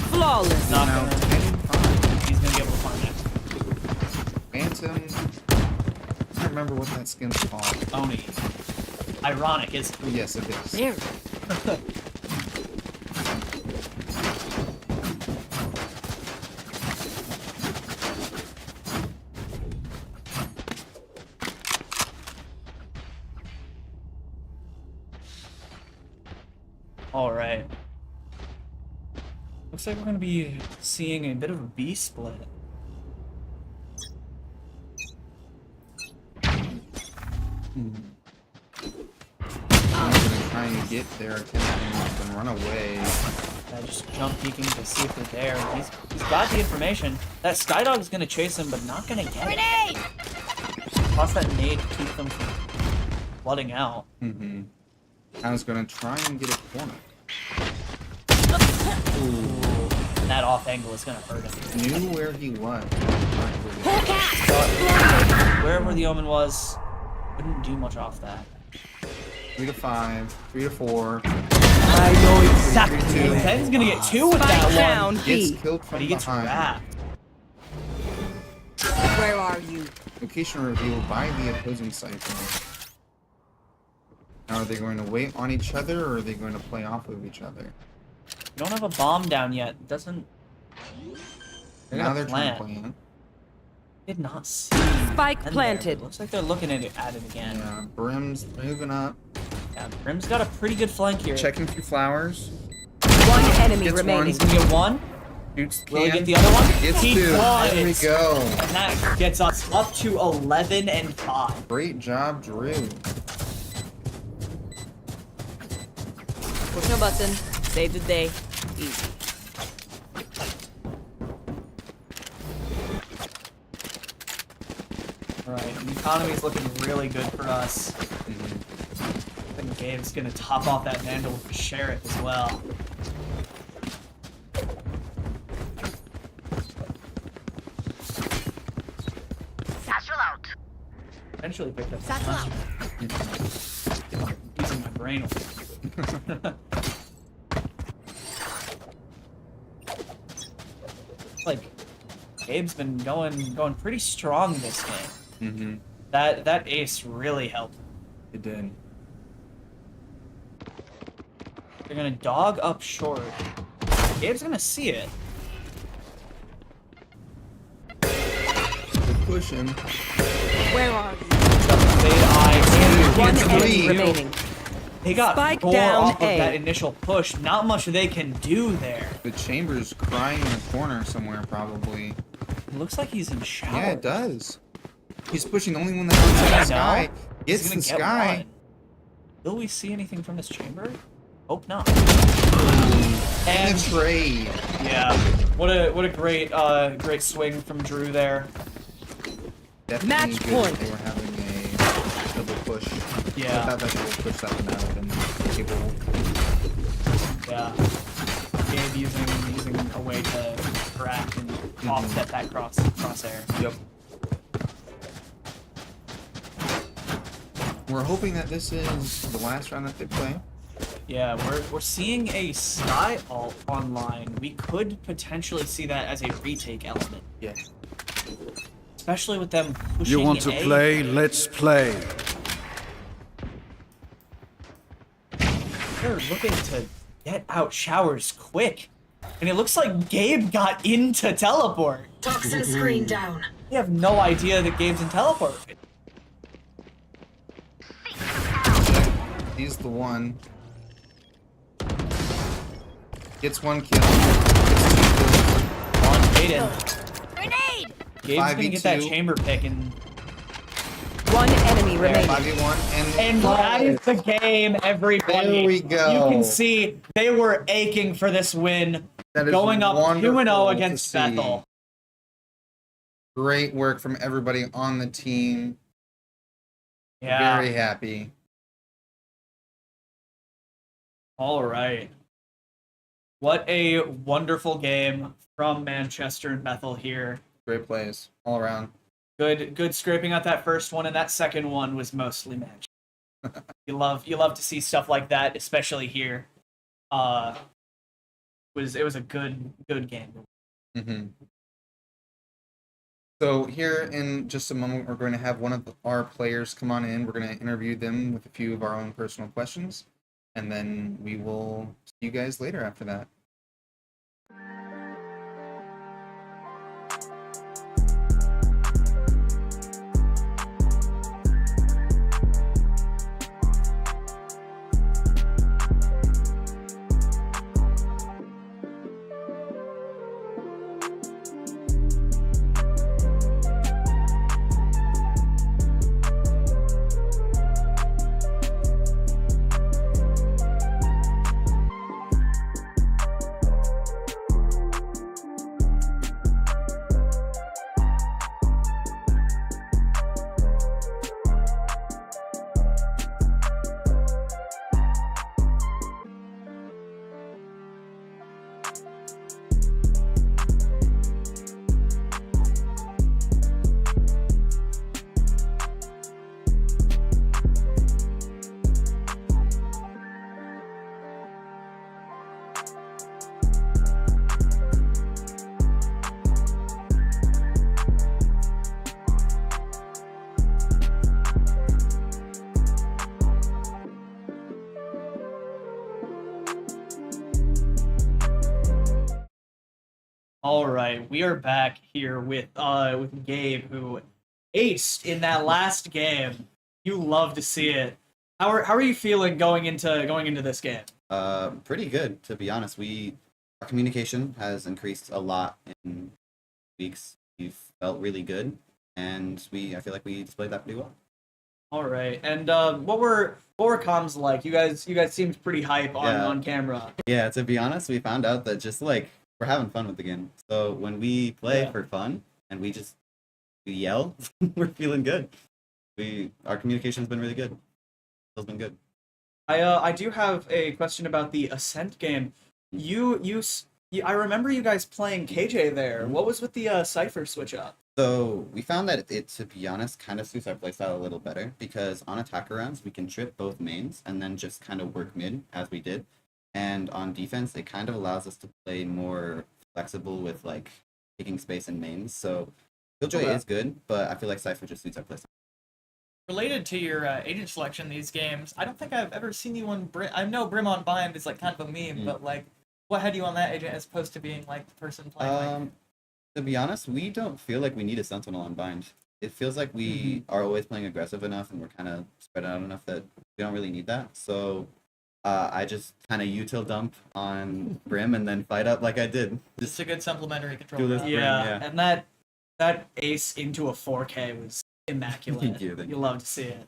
Flawless. Not Now, gonna. 10-5. He's gonna be able to find it. Phantom. I don't remember what that skin's called. Oni. Ironic, is Yes, it is. There. Alright. Looks like we're gonna be seeing a bit of a B split. I'm gonna try and get their attention and run away. Just jump peeking to see if they're there. He's got the information. That Skydog is gonna chase him, but not gonna get it. Grenade. Toss that nade to keep them from flooding out. I was gonna try and get a corner. And that off angle is gonna hurt him. Knew where he was. Wherever the omen was, couldn't do much off that. 3 to 5, 3 to 4. I know exactly. Two. Ben's gonna get 2 with Spike that one, down Gets B. killed but from he gets behind. wrapped. Where are you? Location revealed by the opposing cipher. Now, are they going to wait on each other, or are they going to play off of each other? We don't have a bomb down yet. Doesn't. Now they're trying plan. to plan. Did not see. Spike Ben planted. there. Looks like they're looking at it again. Yeah, Brim's moving up. Yeah, Brim's got a pretty good flank here. Checking through flowers. One enemy Gets remaining. He's gonna get 1. Shoots Will he can. get the other one? Gets He 2. does. There we go. And that gets us up to 11 and 5. Great job, Drew. Push a button. Save the day. Easy. Alright, the economy's looking really good for us. I think Gabe's gonna top off that Vandal with the Sheriff as well. Satchel out. Eventually picked up Satchel out. using my brain. Like, Gabe's been going pretty strong this game. That ace really helped. It did. They're gonna dog up short. Gabe's gonna see it. They're pushing. Where are you? Fade eye. One Gets enemy three. remaining. They got Spike 4 down off of A. that initial push. Not much they can do there. The chamber's crying in a corner somewhere, probably. It looks like he's in shower. Yeah, it does. He's pushing the only one that's inside the sky. He's Gets gonna the get sky. one. Will we see anything from this chamber? Hope not. And the trade. Yeah, what a great great swing from Drew there. Definitely Match good point. that they were having a double push. Yeah. Without that double push, that would not have been able. Yeah, Gabe using a way to interact and offset that crosshair. Yep. We're hoping that this is the last round that they play. Yeah, we're seeing a Sky ult online. We could potentially see that as a retake element. Yeah. especially with them pushing You want to A. play? Let's play. They're looking to get out showers quick. And it looks like Gabe got into teleport. Toxin screen down. You have no idea that Gabe's in teleport. He's the one. Gets 1 kill. Gets 2 kills. On Aiden. Grenade! Gabe's gonna get that 5v2. chamber pick and 1 enemy remaining. 5v1 And that is the game, everybody. There we go. You can see they were aching for this win. That is Going up 2-0 wonderful against to see. Bethel. Great work from everybody on the team. Yeah. Very happy. All right. What a wonderful game from Manchester and Bethel here. Great plays all around. Good scraping out that first one, and that second one was mostly match. you love to see stuff like that, especially here. It was a good game. Mm-hmm. So here in just a moment, we're going to have one of our players come on in. We're going to interview them with a few of our own personal questions, and then we will see you guys later after that. All right, we are back here with Gabe, who aced in that last game. You love to see it. How are you feeling going into this game? Pretty good, to be honest. Our communication has increased a lot in weeks. We've felt really good, and I feel like we displayed that pretty well. All right, and what were comms like? You guys seemed pretty hype on camera. Yeah, to be honest, we found out that just like we're having fun with the game. So when we play for fun and we yell, we're feeling good. Our communication's been really good. It's been good. I do have a question about the Ascent game. I remember you guys playing KJ there. What was with the Cypher switch up? So we found that it, to be honest, kind of suits our playstyle a little better because on attacker rounds we can trip both mains and then just kind of work mid as we did. And on defense, it kind of allows us to play more flexible with like taking space in mains. So Killjoy is good, but I feel like Cypher just suits our playstyle. Related to your agent selection in these games, I don't think I've ever seen you on Brim. I know Brim on Bind is like kind of a meme, but like, what had you on that agent as opposed to being like the person playing? To be honest, we don't feel like we need a Sentinel on Bind. It feels like we are always playing aggressive enough and we're kind of spread out enough that we don't really need that. So I just kind of util dump on Brim and then fight up like I did. Just a good supplementary control. Do this. Yeah, and that ace into a 4K was immaculate. Thank you. You love to see it.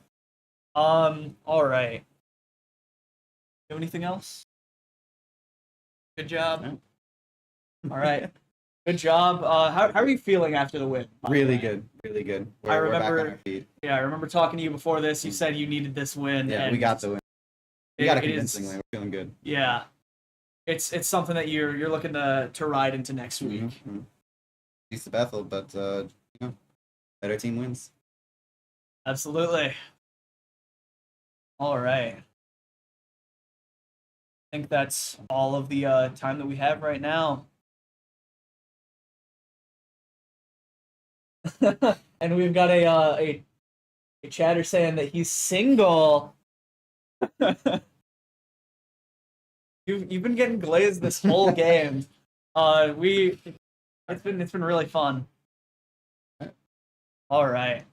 All right. You have anything else? Good job. No. All right. Good job. How are you feeling after the win? Really good. Really good. We're back on our feet. Yeah, I remember talking to you before this. You said you needed this win. Yeah, and we got the win. We got it convincingly. We're feeling good. Yeah. It's something that you're looking to ride into next week. Mm-hmm. East of Bethel, but better team wins. Absolutely. All right. I think that's all of the time that we have right now. And we've got a chatter saying that he's single. You've been getting glazed this whole game. It's been really fun. All right.